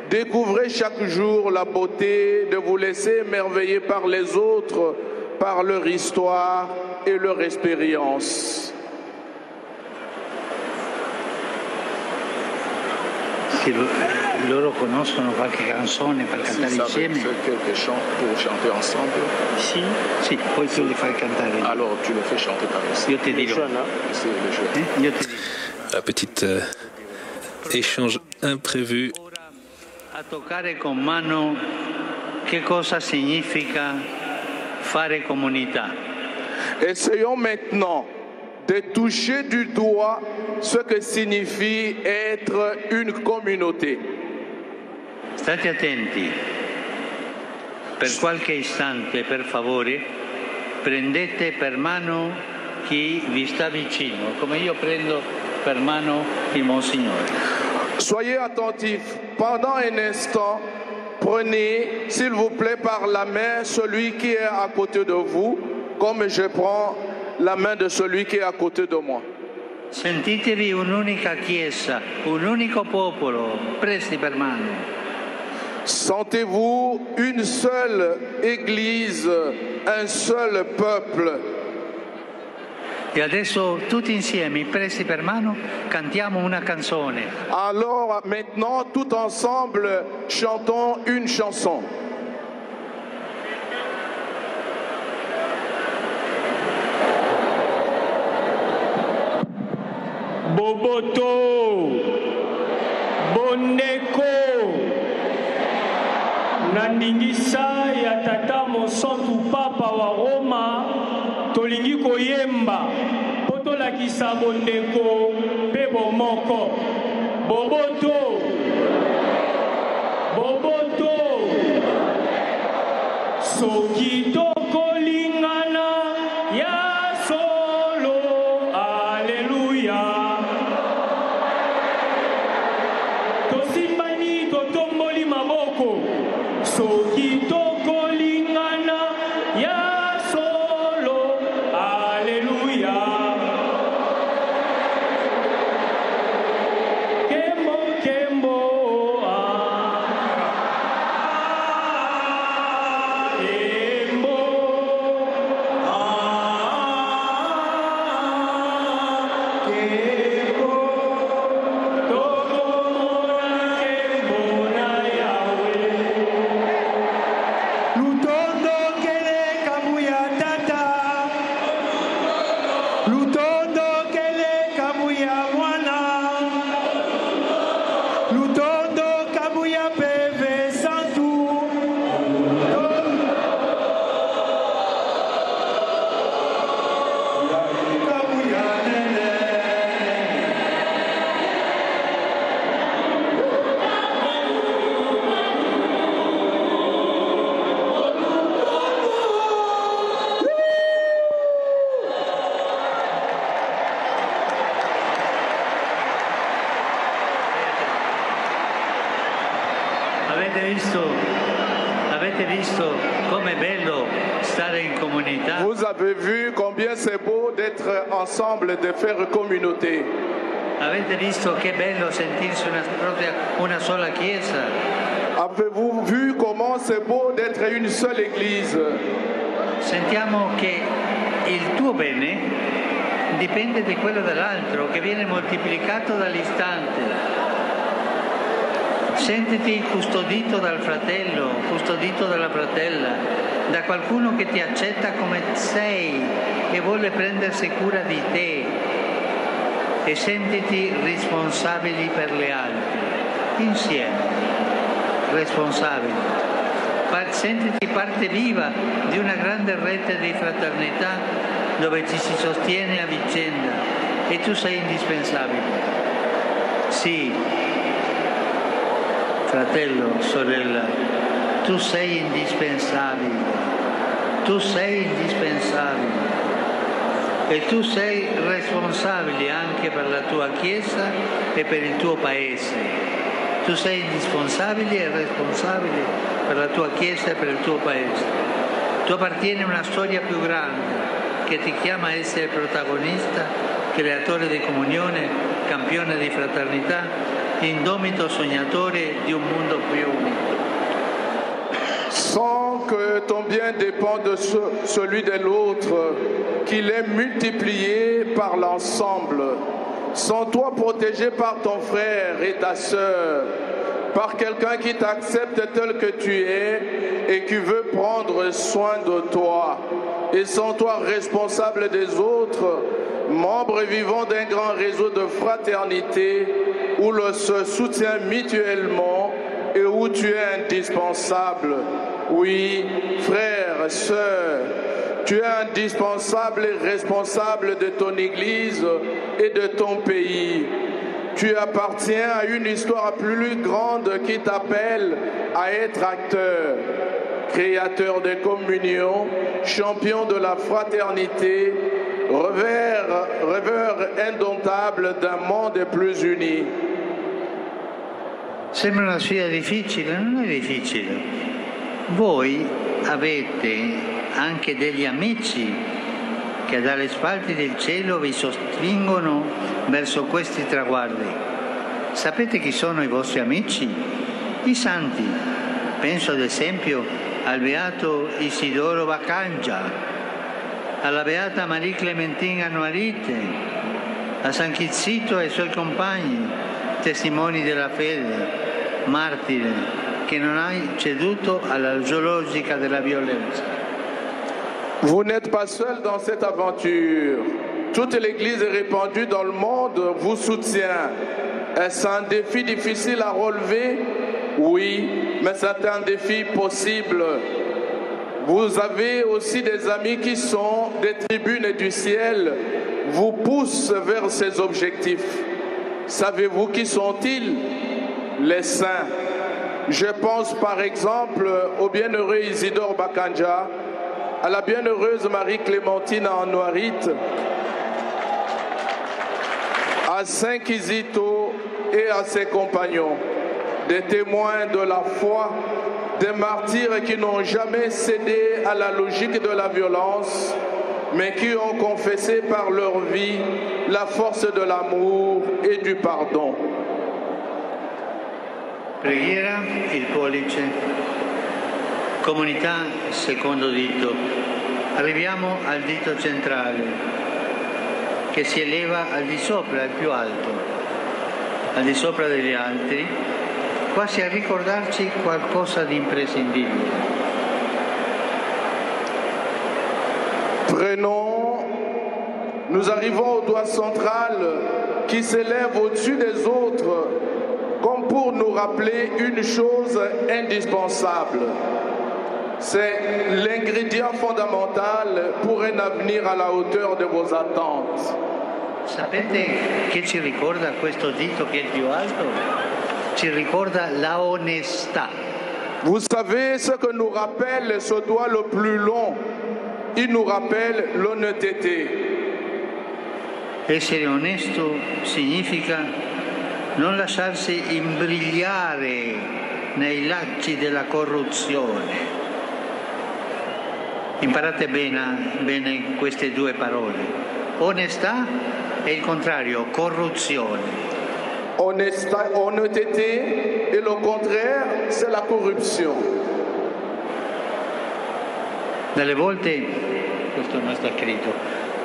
découvrez chaque jour la beauté de vous laisser émerveiller par les autres, par leur histoire et leur expérience. Loro conoscono qualche canzone per cantare insieme? Quelques chants pour chanter ensemble? Sì, sì, poi tu li fai cantare. Alors tu le fais chanter par ici. Io ti dirò. C'est le jeu. Io ti dico. Un petit échange imprévu. A toccare con mano che cosa significa fare comunità. Essayons maintenant de toucher du doigt ce que signifie être une communauté. State attenti. Per qualche istante, per favore, prendete per mano chi vi sta vicino, come io prendo per mano il Monsignore. Soyez attentifs. Pendant un instant, prenez, s'il vous plaît, par la main celui qui est à côté de vous, comme je prends la main de celui qui est à côté de moi. Sentitevi un'unica Chiesa, un unico popolo, presi per mano. Sentez-vous une seule Église, un seul peuple. E adesso tutti insieme, presi per mano, cantiamo una canzone. Alors maintenant, tout ensemble, chantons une chanson. Boboto, Bondeko, Nandingisa ya tata mosantu papa wa Roma, tolingi koyemba, potolakisa Bondeko, pe bomoko. Boboto, Boboto, soki tokolingana ya solo, Alleluia. Tosimbani totomboli maboko, soki tokolingana ya solo, Alleluia. Kembo, kembo, kembo, kembo. Lutondo kele kabuya tata, Lutondo kele kabuya mwana, Lutondo kabuya peve santu, kabuya nene. Avete visto com'è bello stare in comunità? Vous avez vu combien c'est beau d'être ensemble, de faire communauté. Avete visto che bello sentirsi una sola chiesa? Avez-vous vu comment c'est beau d'être une seule Église? Sentiamo che il tuo bene dipende da quello dell'altro, che viene moltiplicato dall'istante. Sentiti custodito dal fratello, custodito dalla fratella, da qualcuno che ti accetta come sei e vuole prendersi cura di te, e sentiti responsabili per le altre. insieme, responsabili. Sentiti parte viva di una grande rete di fraternità dove ci si sostiene a vicenda e tu sei indispensabile. Sì, fratello, sorella, tu sei indispensabile. Tu sei indispensabile. E tu sei responsabile anche per la tua Chiesa e per il tuo Paese. Tu sei indispensabile e responsabile per la tua Chiesa e per il tuo Paese. Tu appartieni a una storia più grande che ti chiama a essere protagonista, creatore di comunione, campione di fraternità, indomito sognatore di un mondo più unito. Sans que ton bien dépend de celui de l'autre, qu'il est multiplié par l'ensemble. Sans toi protégé par ton frère et ta sœur, par quelqu'un qui t'accepte tel que tu es et qui veut prendre soin de toi. Et sans toi responsable des autres, membre vivant d'un grand réseau de fraternité où l'on se soutient mutuellement et où tu es indispensable. Oui, frère, sœur, tu es indispensable et responsable de ton Église et de ton pays. Tu appartiens à une histoire plus grande qui t'appelle à être acteur, créateur de communion, champion de la fraternité, rêveur indomptable d'un monde plus uni. Sembra una sfida difficile, non è difficile. Voi avete anche degli amici che dalle spalle del cielo vi sospingono verso questi traguardi. Sapete chi sono i vostri amici? I santi. Penso ad esempio al beato Isidoro Baccangia, alla beata Marie Clementine Annuarite, a San Chizzito e ai suoi compagni, testimoni della fede, martire, che non hai ceduto alla logica della violenza. Vous n'êtes pas seul dans cette aventure. Toute l'Église répandue dans le monde vous soutient. Est-ce un défi difficile à relever? Oui, mais c'est un défi possible. Vous avez aussi des amis qui sont des tribunes du ciel, vous poussent vers ces objectifs. Savez-vous qui sont-ils? Les saints. Je pense par exemple au bienheureux Isidore Baccangia, à la bienheureuse Marie Clémentine Annuarite, à Saint Kizito et à ses compagnons, des témoins de la foi, des martyrs qui n'ont jamais cédé à la logique de la violence, mais qui ont confessé par leur vie la force de l'amour et du pardon. Preghiera, il pollice, comunità, secondo dito. Arriviamo al dito centrale, che si eleva al di sopra, al più alto, al di sopra degli altri, quasi a ricordarci qualcosa di imprescindibile. Prenons, nous arrivons au doigt central qui s'élève au-dessus des autres, comme pour nous rappeler une chose indispensable. C'est l'ingrédient fondamental pour un avenir à la hauteur de vos attentes. Sapete che ci ricorda questo dito che è il più alto? Ci ricorda la onestà. Vous savez ce que nous rappelle ce doigt le plus long? Il nous rappelle l'honnêteté. Essere onesto significa non lasciarsi imbrigliare nei lacci della corruzione. Imparate bene queste due parole. Onestà e il contrario, corruzione. Honnêteté et le contraire, c'est la corruption. Dalle volte, questo non sta scritto,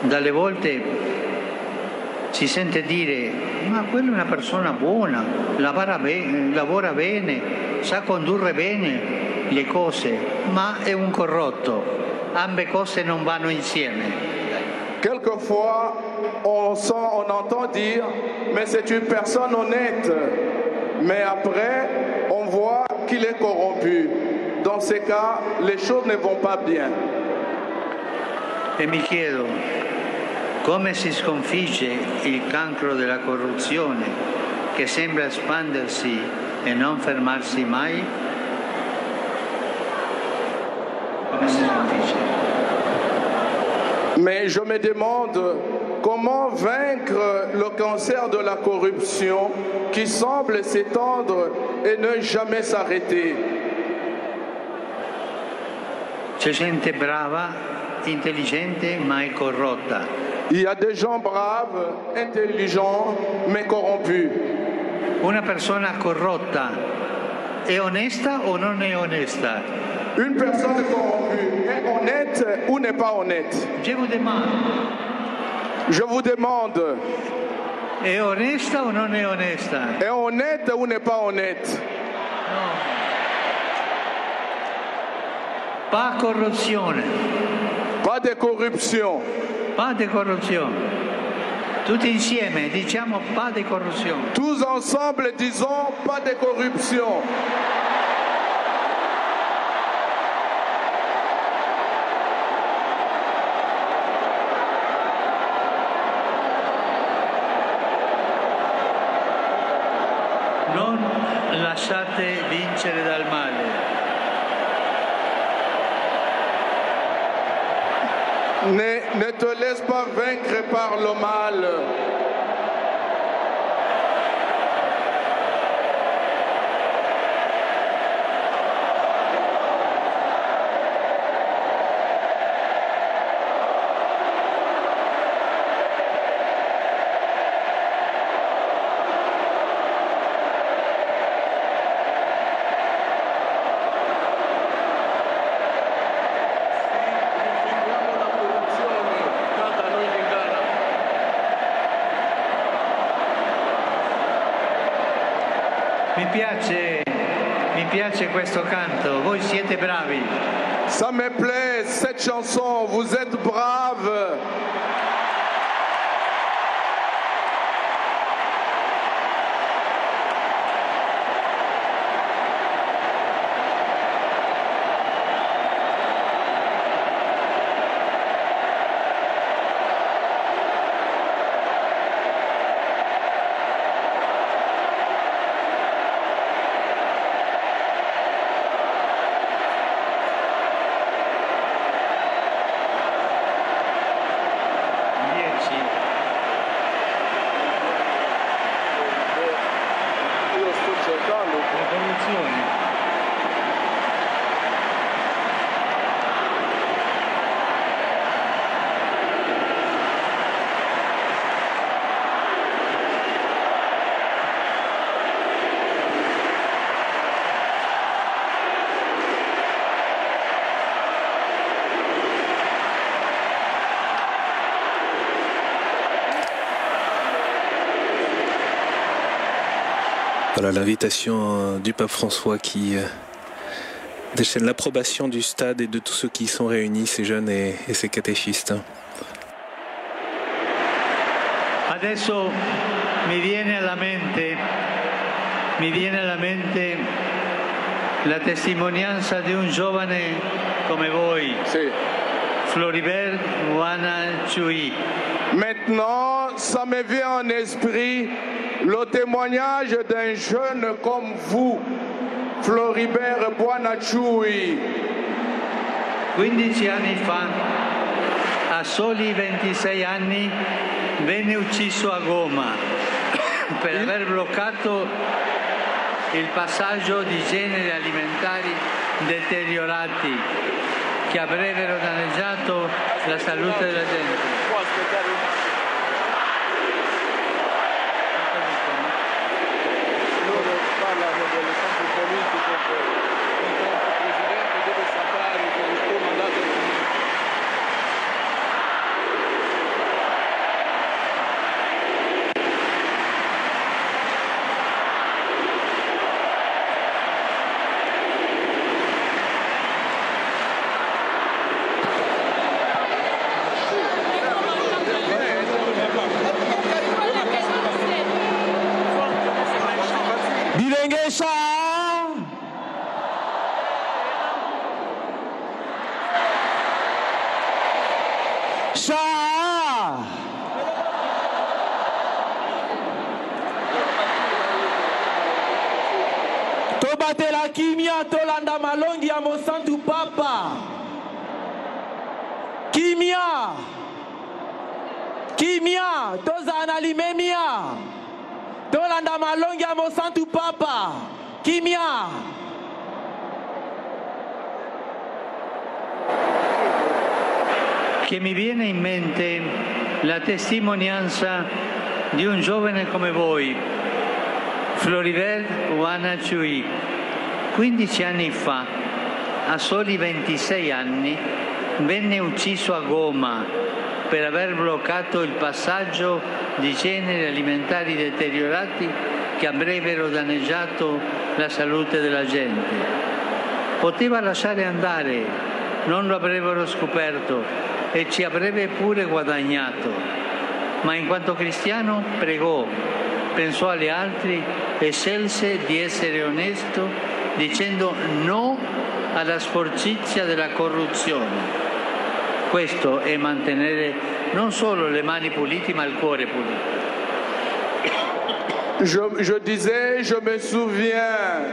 dalle volte si sente dire ma quella è una persona buona, lavora bene, sa condurre bene le cose, ma è un corrotto. Ambe cose non vanno insieme. Quelquefois, on entend dire, mais c'est une personne honnête, mais après, on voit qu'il est corrompu. Dans ces cas, les choses ne vont pas bien. E mi chiedo, come si sconfigge il cancro della corruzione che sembra espandersi e non fermarsi mai? Come si sconfigge? Mais je me demande comment vaincre le cancer de la corruption qui semble s'étendre et ne jamais s'arrêter. C'è gente brava, intelligente, ma è corrotta. Il y a des gens braves, intelligents, mais corrompus. Una persona corrotta è onesta o non è onesta? Une personne corrompue est honnête ou n'est pas honnête? Je vous demande. Je vous demande. È onesta o non è onesta? Est honnête ou n'est pas honnête? No. Pas corruzione. Pas de corruption. Pas de corruzione. Tutti insieme diciamo pas de corruzione. Tous ensemble disons pas de corruption. Non lasciate vincere dal male. Ne te laisse pas vaincre par le mal. Mi piace questo canto, voi siete bravi. Ça me plaît, cette chanson, vous êtes braves. Voilà l'invitation du pape François qui déchaîne l'approbation du stade et de tous ceux qui y sont réunis, ces jeunes et ces catéchistes. Adesso mi viene alla mente la testimonianza di un giovane come voi, Si. Floribert Buonacciui. Maintenant, ça me vient en esprit le témoignage d'un jeune comme vous, Floribert Buonacciui. 15 anni fa, a soli 26 anni, venne ucciso a Goma per aver bloccato il passaggio di generi alimentari deteriorati che avrebbero danneggiato la salute della gente. Loro parlano del campo politico che il presidente deve sapere che il suo mandato è finito. Sha. Sha. Tobatela kimia tolanda malongi ya mosantu papa. Kimia. Kimia tozana limemia. Tolanda malongi ya mosantu papa. Kimia. Che mi viene in mente la testimonianza di un giovane come voi, Floribert Wanachui. 15 anni fa, a soli 26 anni, venne ucciso a Goma per aver bloccato il passaggio di generi alimentari deteriorati che avrebbero danneggiato la salute della gente. Poteva lasciare andare, non lo avrebbero scoperto e ci avrebbe pure guadagnato, ma in quanto cristiano pregò, pensò agli altri e scelse di essere onesto dicendo no alla sporcizia della corruzione. Questo è mantenere non solo le mani pulite ma il cuore pulito. Je disais, je me souviens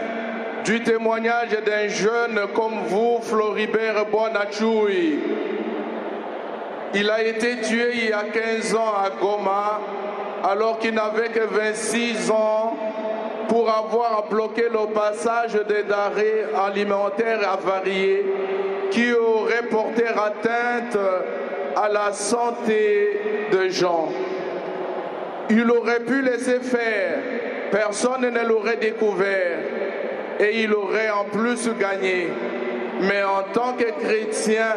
du témoignage d'un jeune comme vous, Floribert Wanachui. Il a été tué il y a 15 ans à Goma, alors qu'il n'avait que 26 ans, pour avoir bloqué le passage des denrées alimentaires avariées qui auraient porté atteinte à la santé des gens. Il aurait pu laisser faire, personne ne l'aurait découvert et il aurait en plus gagné. Mais en tant que chrétien,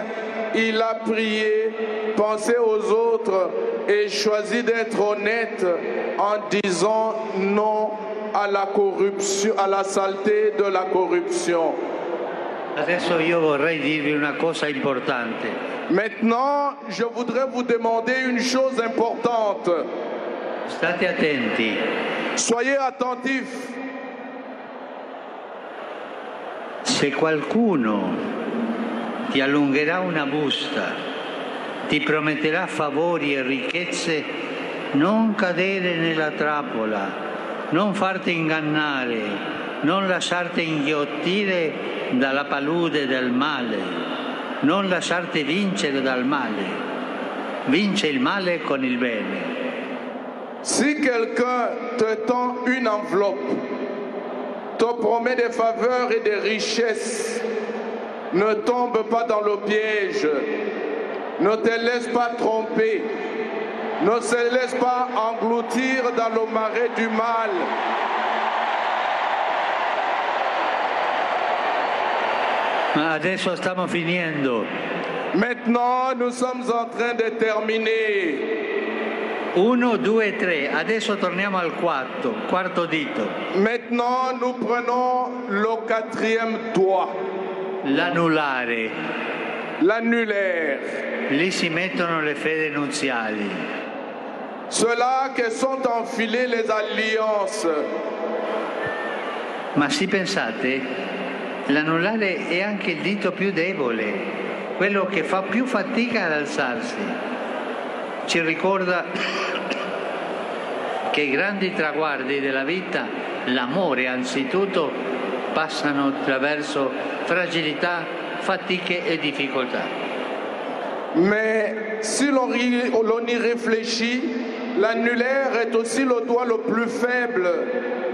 il a prié, pensé aux autres et choisi d'être honnête en disant non à la corruption, à la saleté de la corruption. Adesso io vorrei dirvi una cosa importante. Maintenant, je voudrais vous demander une chose importante. State attenti. Soyez attentifs. Se qualcuno ti allungherà una busta, ti prometterà favori e ricchezze, non cadere nella trappola, non farti ingannare, non lasciarti inghiottire dalla palude del male, non lasciarti vincere dal male. Vince il male con il bene. Si quelqu'un te tend une enveloppe, te promet des faveurs et des richesses, ne tombe pas dans le piège, ne te laisse pas tromper, ne se laisse pas engloutir dans le marais du mal. Ma adesso stiamo finendo. Maintenant, nous sommes en train de terminer. 1, 2, 3, adesso torniamo al quarto dito. Maintenant, nous prenons le quatrième doigt. L'anulare. L'annulaire. Lì si mettono le fedi nuziali. Ceux-là che sont enfilés les alliances. Ma se pensate, l'anulare è anche il dito più debole, quello che fa più fatica ad alzarsi. Ci ricorda che i grandi traguardi della vita, l'amore anzitutto, passano attraverso fragilità, fatiche e difficoltà. Mais si l'on y réfléchit, l'annulaire est aussi le doigt le plus faible,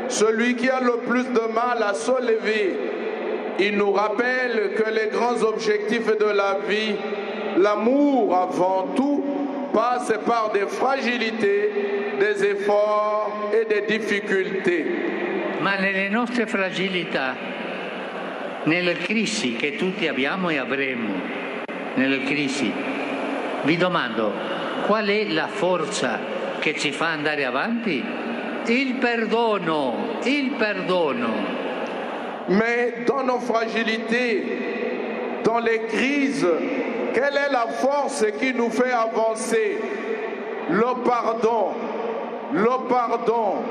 celui qui a le plus de mal à se lever. Il nous rappelle que les grands objectifs de la vie, l'amour avant tout, passe par des fragilités, des efforts et des difficultés. Ma nelle nostre fragilità, nelle crisi che tutti abbiamo e avremo, nelle crisi, vi domando, qual è la forza che ci fa andare avanti? Il perdono, il perdono. Mais dans nos fragilités, dans les crises, quelle est la force qui nous fait avancer? Le pardon, le pardon.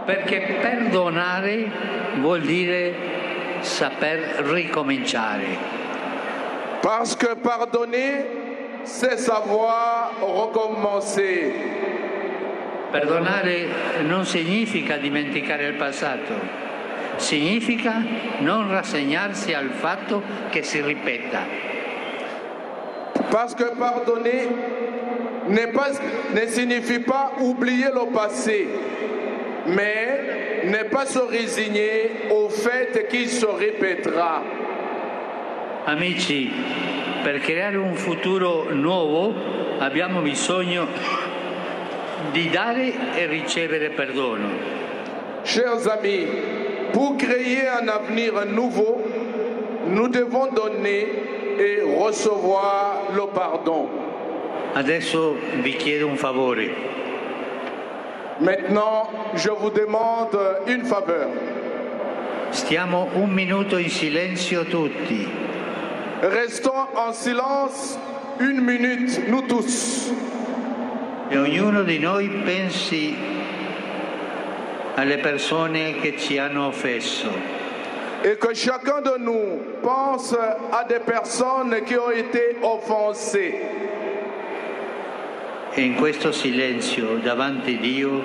Perché perdonare vuol dire saper ricominciare. Parce que pardonner, c'est savoir recommencer. Perdonare non significa dimenticare il passato, significa non rassegnarsi al fatto che si ripeta. Parce que pardonner ne signifie pas oublier le passé, mais ne pas se résigner au fait qu'il se répétera. Amici, per creare un futuro nuovo abbiamo bisogno di dare e ricevere perdono. Chers amis, pour créer un avenir nouveau, nous devons donner et recevoir le pardon. Adesso vi chiedo un favore. Maintenant, je vous demande une faveur. Stiamo un minuto in silenzio tutti. Restons en silence une minute, nous tous. E ognuno di noi pensi alle persone che ci hanno offeso. Et que chacun de nous pense à des personnes qui ont été offensées. E in questo silenzio davanti a Dio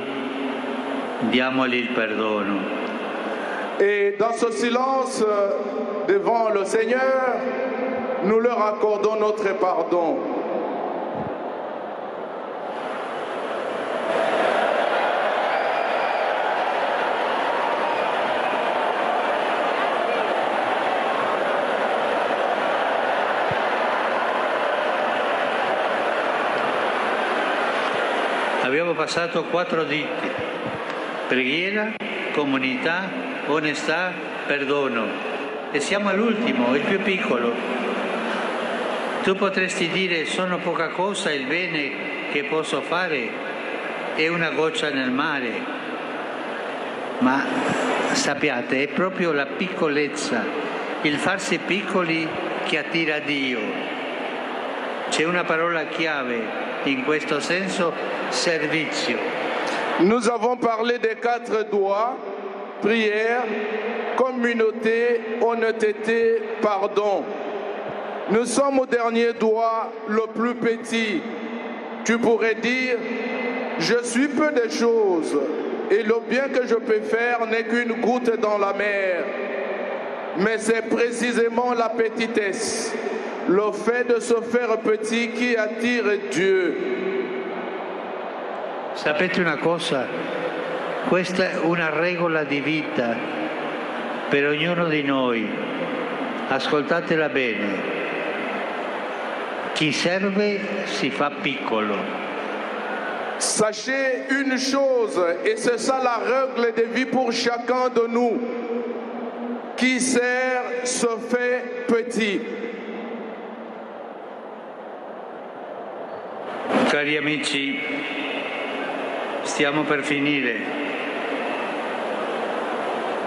diamogli il perdono. Et dans ce silence devant le Seigneur, nous leur accordons notre pardon. Abbiamo passato 4 diti: preghiera, comunità, onestà, perdono. E siamo all'ultimo, il più piccolo. Tu potresti dire: sono poca cosa, il bene che posso fare è una goccia nel mare. Ma sappiate, è proprio la piccolezza, il farsi piccoli che attira Dio. C'è una parola chiave in questo senso: servizio. Nous avons parlé des 4 doigts, prière, communauté, honnêteté, pardon. Nous sommes au dernier doigt, le plus petit. Tu pourrais dire, je suis peu de choses et le bien que je peux faire n'est qu'une goutte dans la mer. Mais c'est précisément la petitesse, le fait de se faire petit qui attire Dieu. Sapete una cosa? Questa è una regola di vita per ognuno di noi. Ascoltatela bene. Chi serve si fa piccolo. Sachez une chose, et c'est ça la règle de vie pour chacun de nous. Qui sert se fait petit. Cari amici, stiamo per finire.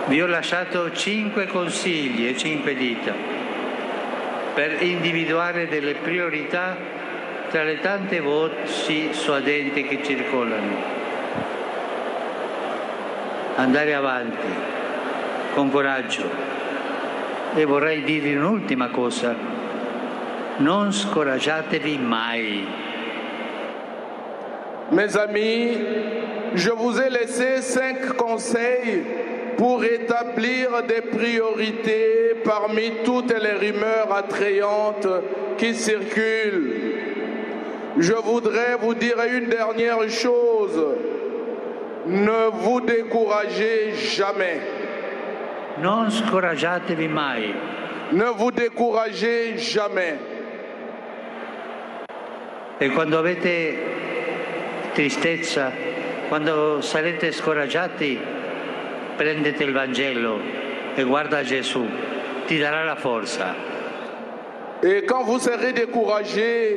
Vi ho lasciato 5 consigli e 5 dita per individuare delle priorità tra le tante voci suadenti che circolano. Andare avanti con coraggio. E vorrei dirvi un'ultima cosa: non scoraggiatevi mai. Mes amis, je vous ai laissé 5 conseils pour établir des priorités parmi toutes les rumeurs attrayantes qui circulent. Je voudrais vous dire une dernière chose. Ne vous découragez jamais. Non scoraggiatevi mai. Ne vous découragez jamais. E quando avete tristezza, quando sarete scoraggiati, prendete il Vangelo e guarda Gesù, ti darà la forza. Et quand vous serez découragé,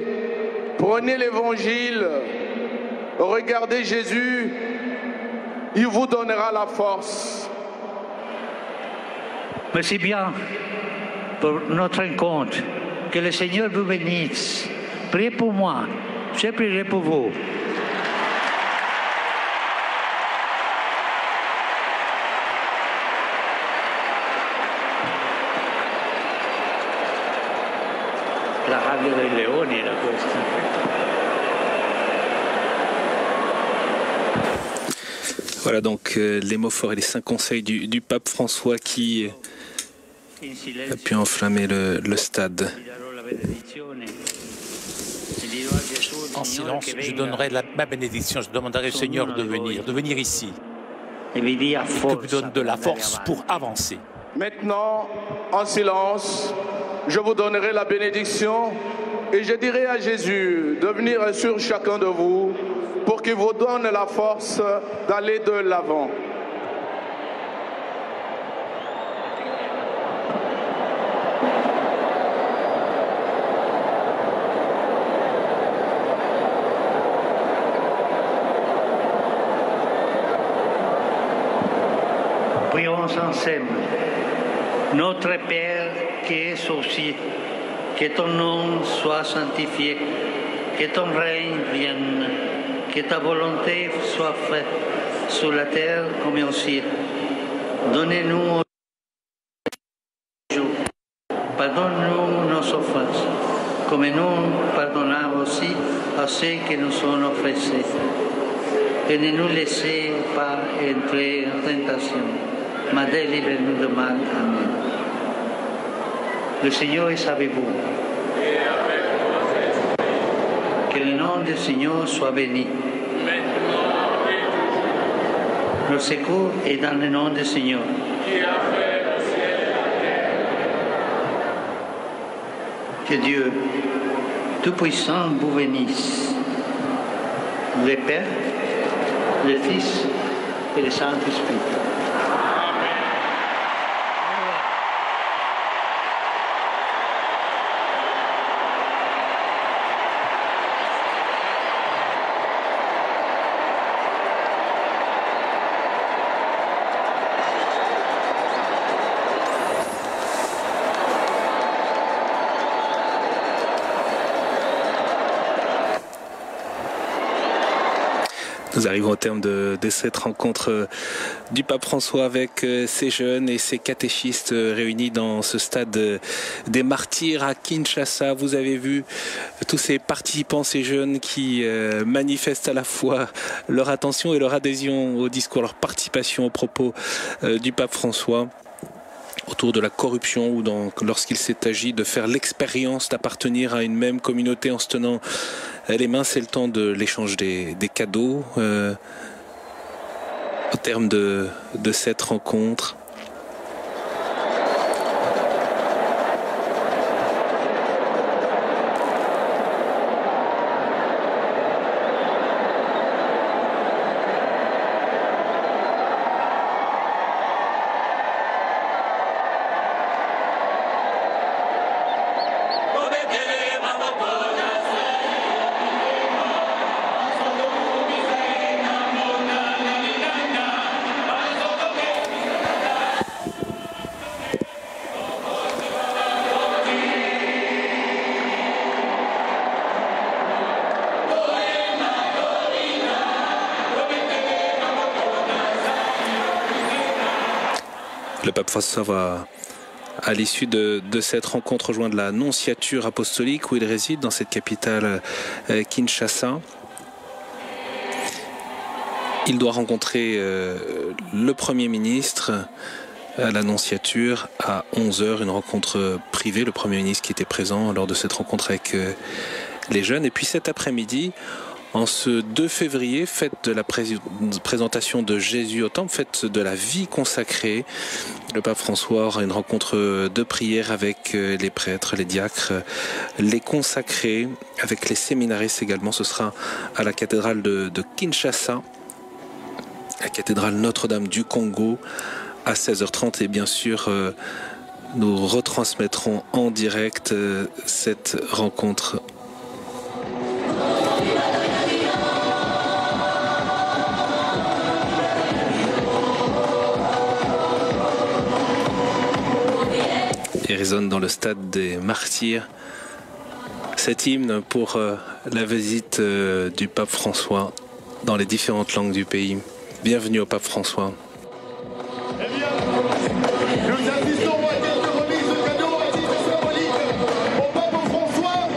prenez l'évangile, regardez Jésus, il vous donnera la force. Merci bien pour notre rencontre. Que le Seigneur vous bénisse. Priez pour moi, je prierai pour vous. stadio dei Leoni era questo. Voilà donc les mots forts et les 5 conseils du pape François qui a pu enflammer le stade. En silence, je donnerai ma bénédiction, je demanderai au Seigneur de venir ici, et que vous donne de la force pour avancer. Maintenant, en silence, je vous donnerai la bénédiction et je dirai à Jésus de venir sur chacun de vous pour qu'il vous donne la force d'aller de l'avant. Prions ensemble. Notre Père qui es aux cieux, que ton nom soit sanctifié, que ton règne vienne, que ta volonté soit faite sur la terre comme au ciel. Donnez-nous aujourd'hui. Pardonne-nous nos offenses, comme nous pardonnons aussi à ceux qui nous sont offensés. Et ne nous laissez pas entrer en tentation, mais délivre-nous de mal. Amen. Le Seigneur est avec vous. Que le nom du Seigneur soit béni. Le secours est dans le nom du Seigneur. Que Dieu Tout-Puissant vous bénisse. Le Père, le Fils et le Saint-Esprit. Nous arrivons au terme de cette rencontre du pape François avec ces jeunes et ces catéchistes réunis dans ce stade des martyrs à Kinshasa. Vous avez vu tous ces participants, ces jeunes qui manifestent à la fois leur attention et leur adhésion au discours, leur participation aux propos du pape François autour de la corruption ou lorsqu'il s'est agi de faire l'expérience d'appartenir à une même communauté en se tenant les mains. C'est le temps de l'échange des cadeaux au terme de cette rencontre. Le pape François va, à l'issue de cette rencontre, rejoindre la nonciature apostolique où il réside dans cette capitale Kinshasa. Il doit rencontrer le Premier ministre à la nonciature à 11h, une rencontre privée, le Premier ministre qui était présent lors de cette rencontre avec les jeunes. Et puis cet après-midi, en ce 2 février, fête de la présentation de Jésus au Temple, fête de la vie consacrée. Le pape François aura une rencontre de prière avec les prêtres, les diacres, les consacrés, avec les séminaristes également. Ce sera à la cathédrale de Kinshasa, la cathédrale Notre-Dame du Congo, à 16h30. Et bien sûr, nous retransmettrons en direct cette rencontre. Et résonne dans le stade des martyrs cet hymne pour la visite du pape François dans les différentes langues du pays. Bienvenue au pape François. Eh bien, nous assistons à quelques remises de cadeaux à titre symbolique au pape François.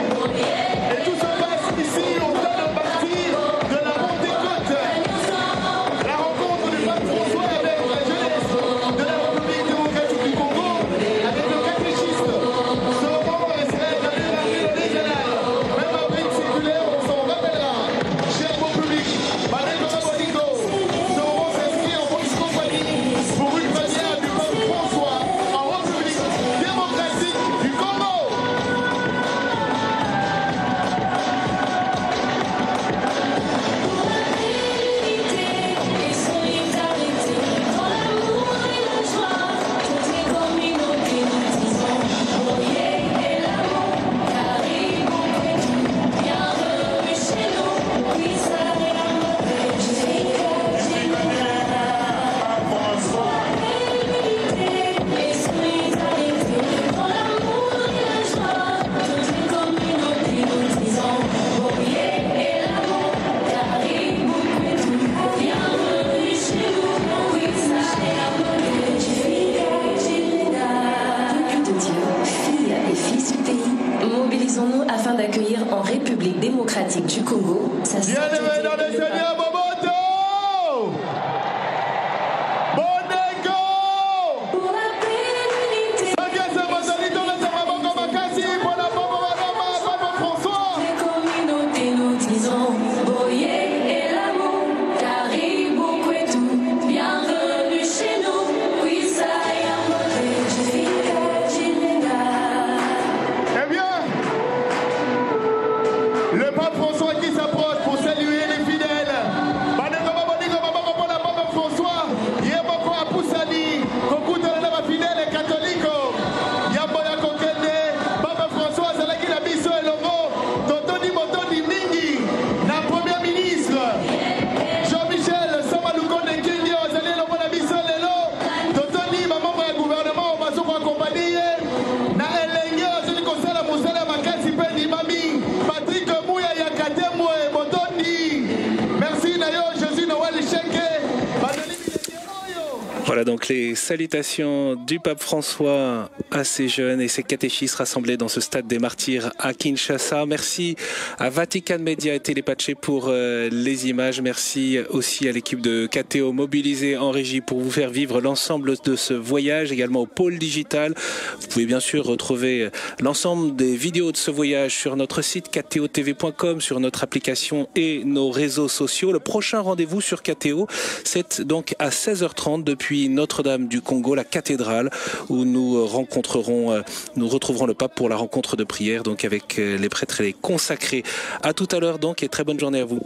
démocratique du Congo, sa Bien-aimés dans le Seigneur, Momoto! Boneko! Pour la paix et l'unité, les communautés nous disons Boye et l'amour, Caribou Kwetu, bienvenue chez nous, Kwisa Yambote, Jifika Jilenga. Eh bien, le pape François qui s'approche pour saluer les fidèles. François, Yemoko Apusani, Kokuta la fidèle catholique. Yamboya Kokende, Papa François, Zalaki la Biso et Logo, Totoni Motoni Mingi, la première ministre. Jean-Michel Samaloukonde Kingyo, Zalé Logo la Biso Lelo, Totoni, maman du gouvernement, on va se accompagner. Na Elengyo, celui qu'on sait la Moussala Makasi Pedi Mami, Patrick Mouya Yakate Moué, Motoni. Merci Nayo, Jésus Noël Cheke. Voilà donc les salutations du pape François à ces jeunes et ces catéchistes rassemblés dans ce stade des martyrs à Kinshasa. Merci à Vatican Media et Télépatché pour les images. Merci aussi à l'équipe de KTO mobilisée en régie pour vous faire vivre l'ensemble de ce voyage, également au pôle digital. Vous pouvez bien sûr retrouver l'ensemble des vidéos de ce voyage sur notre site ktotv.com, sur notre application et nos réseaux sociaux. Le prochain rendez-vous sur KTO, c'est donc à 16h30 depuis Notre-Dame du Congo, la cathédrale, où nous retrouverons le pape pour la rencontre de prière, donc avec les prêtres et les consacrés. À tout à l'heure donc et très bonne journée à vous.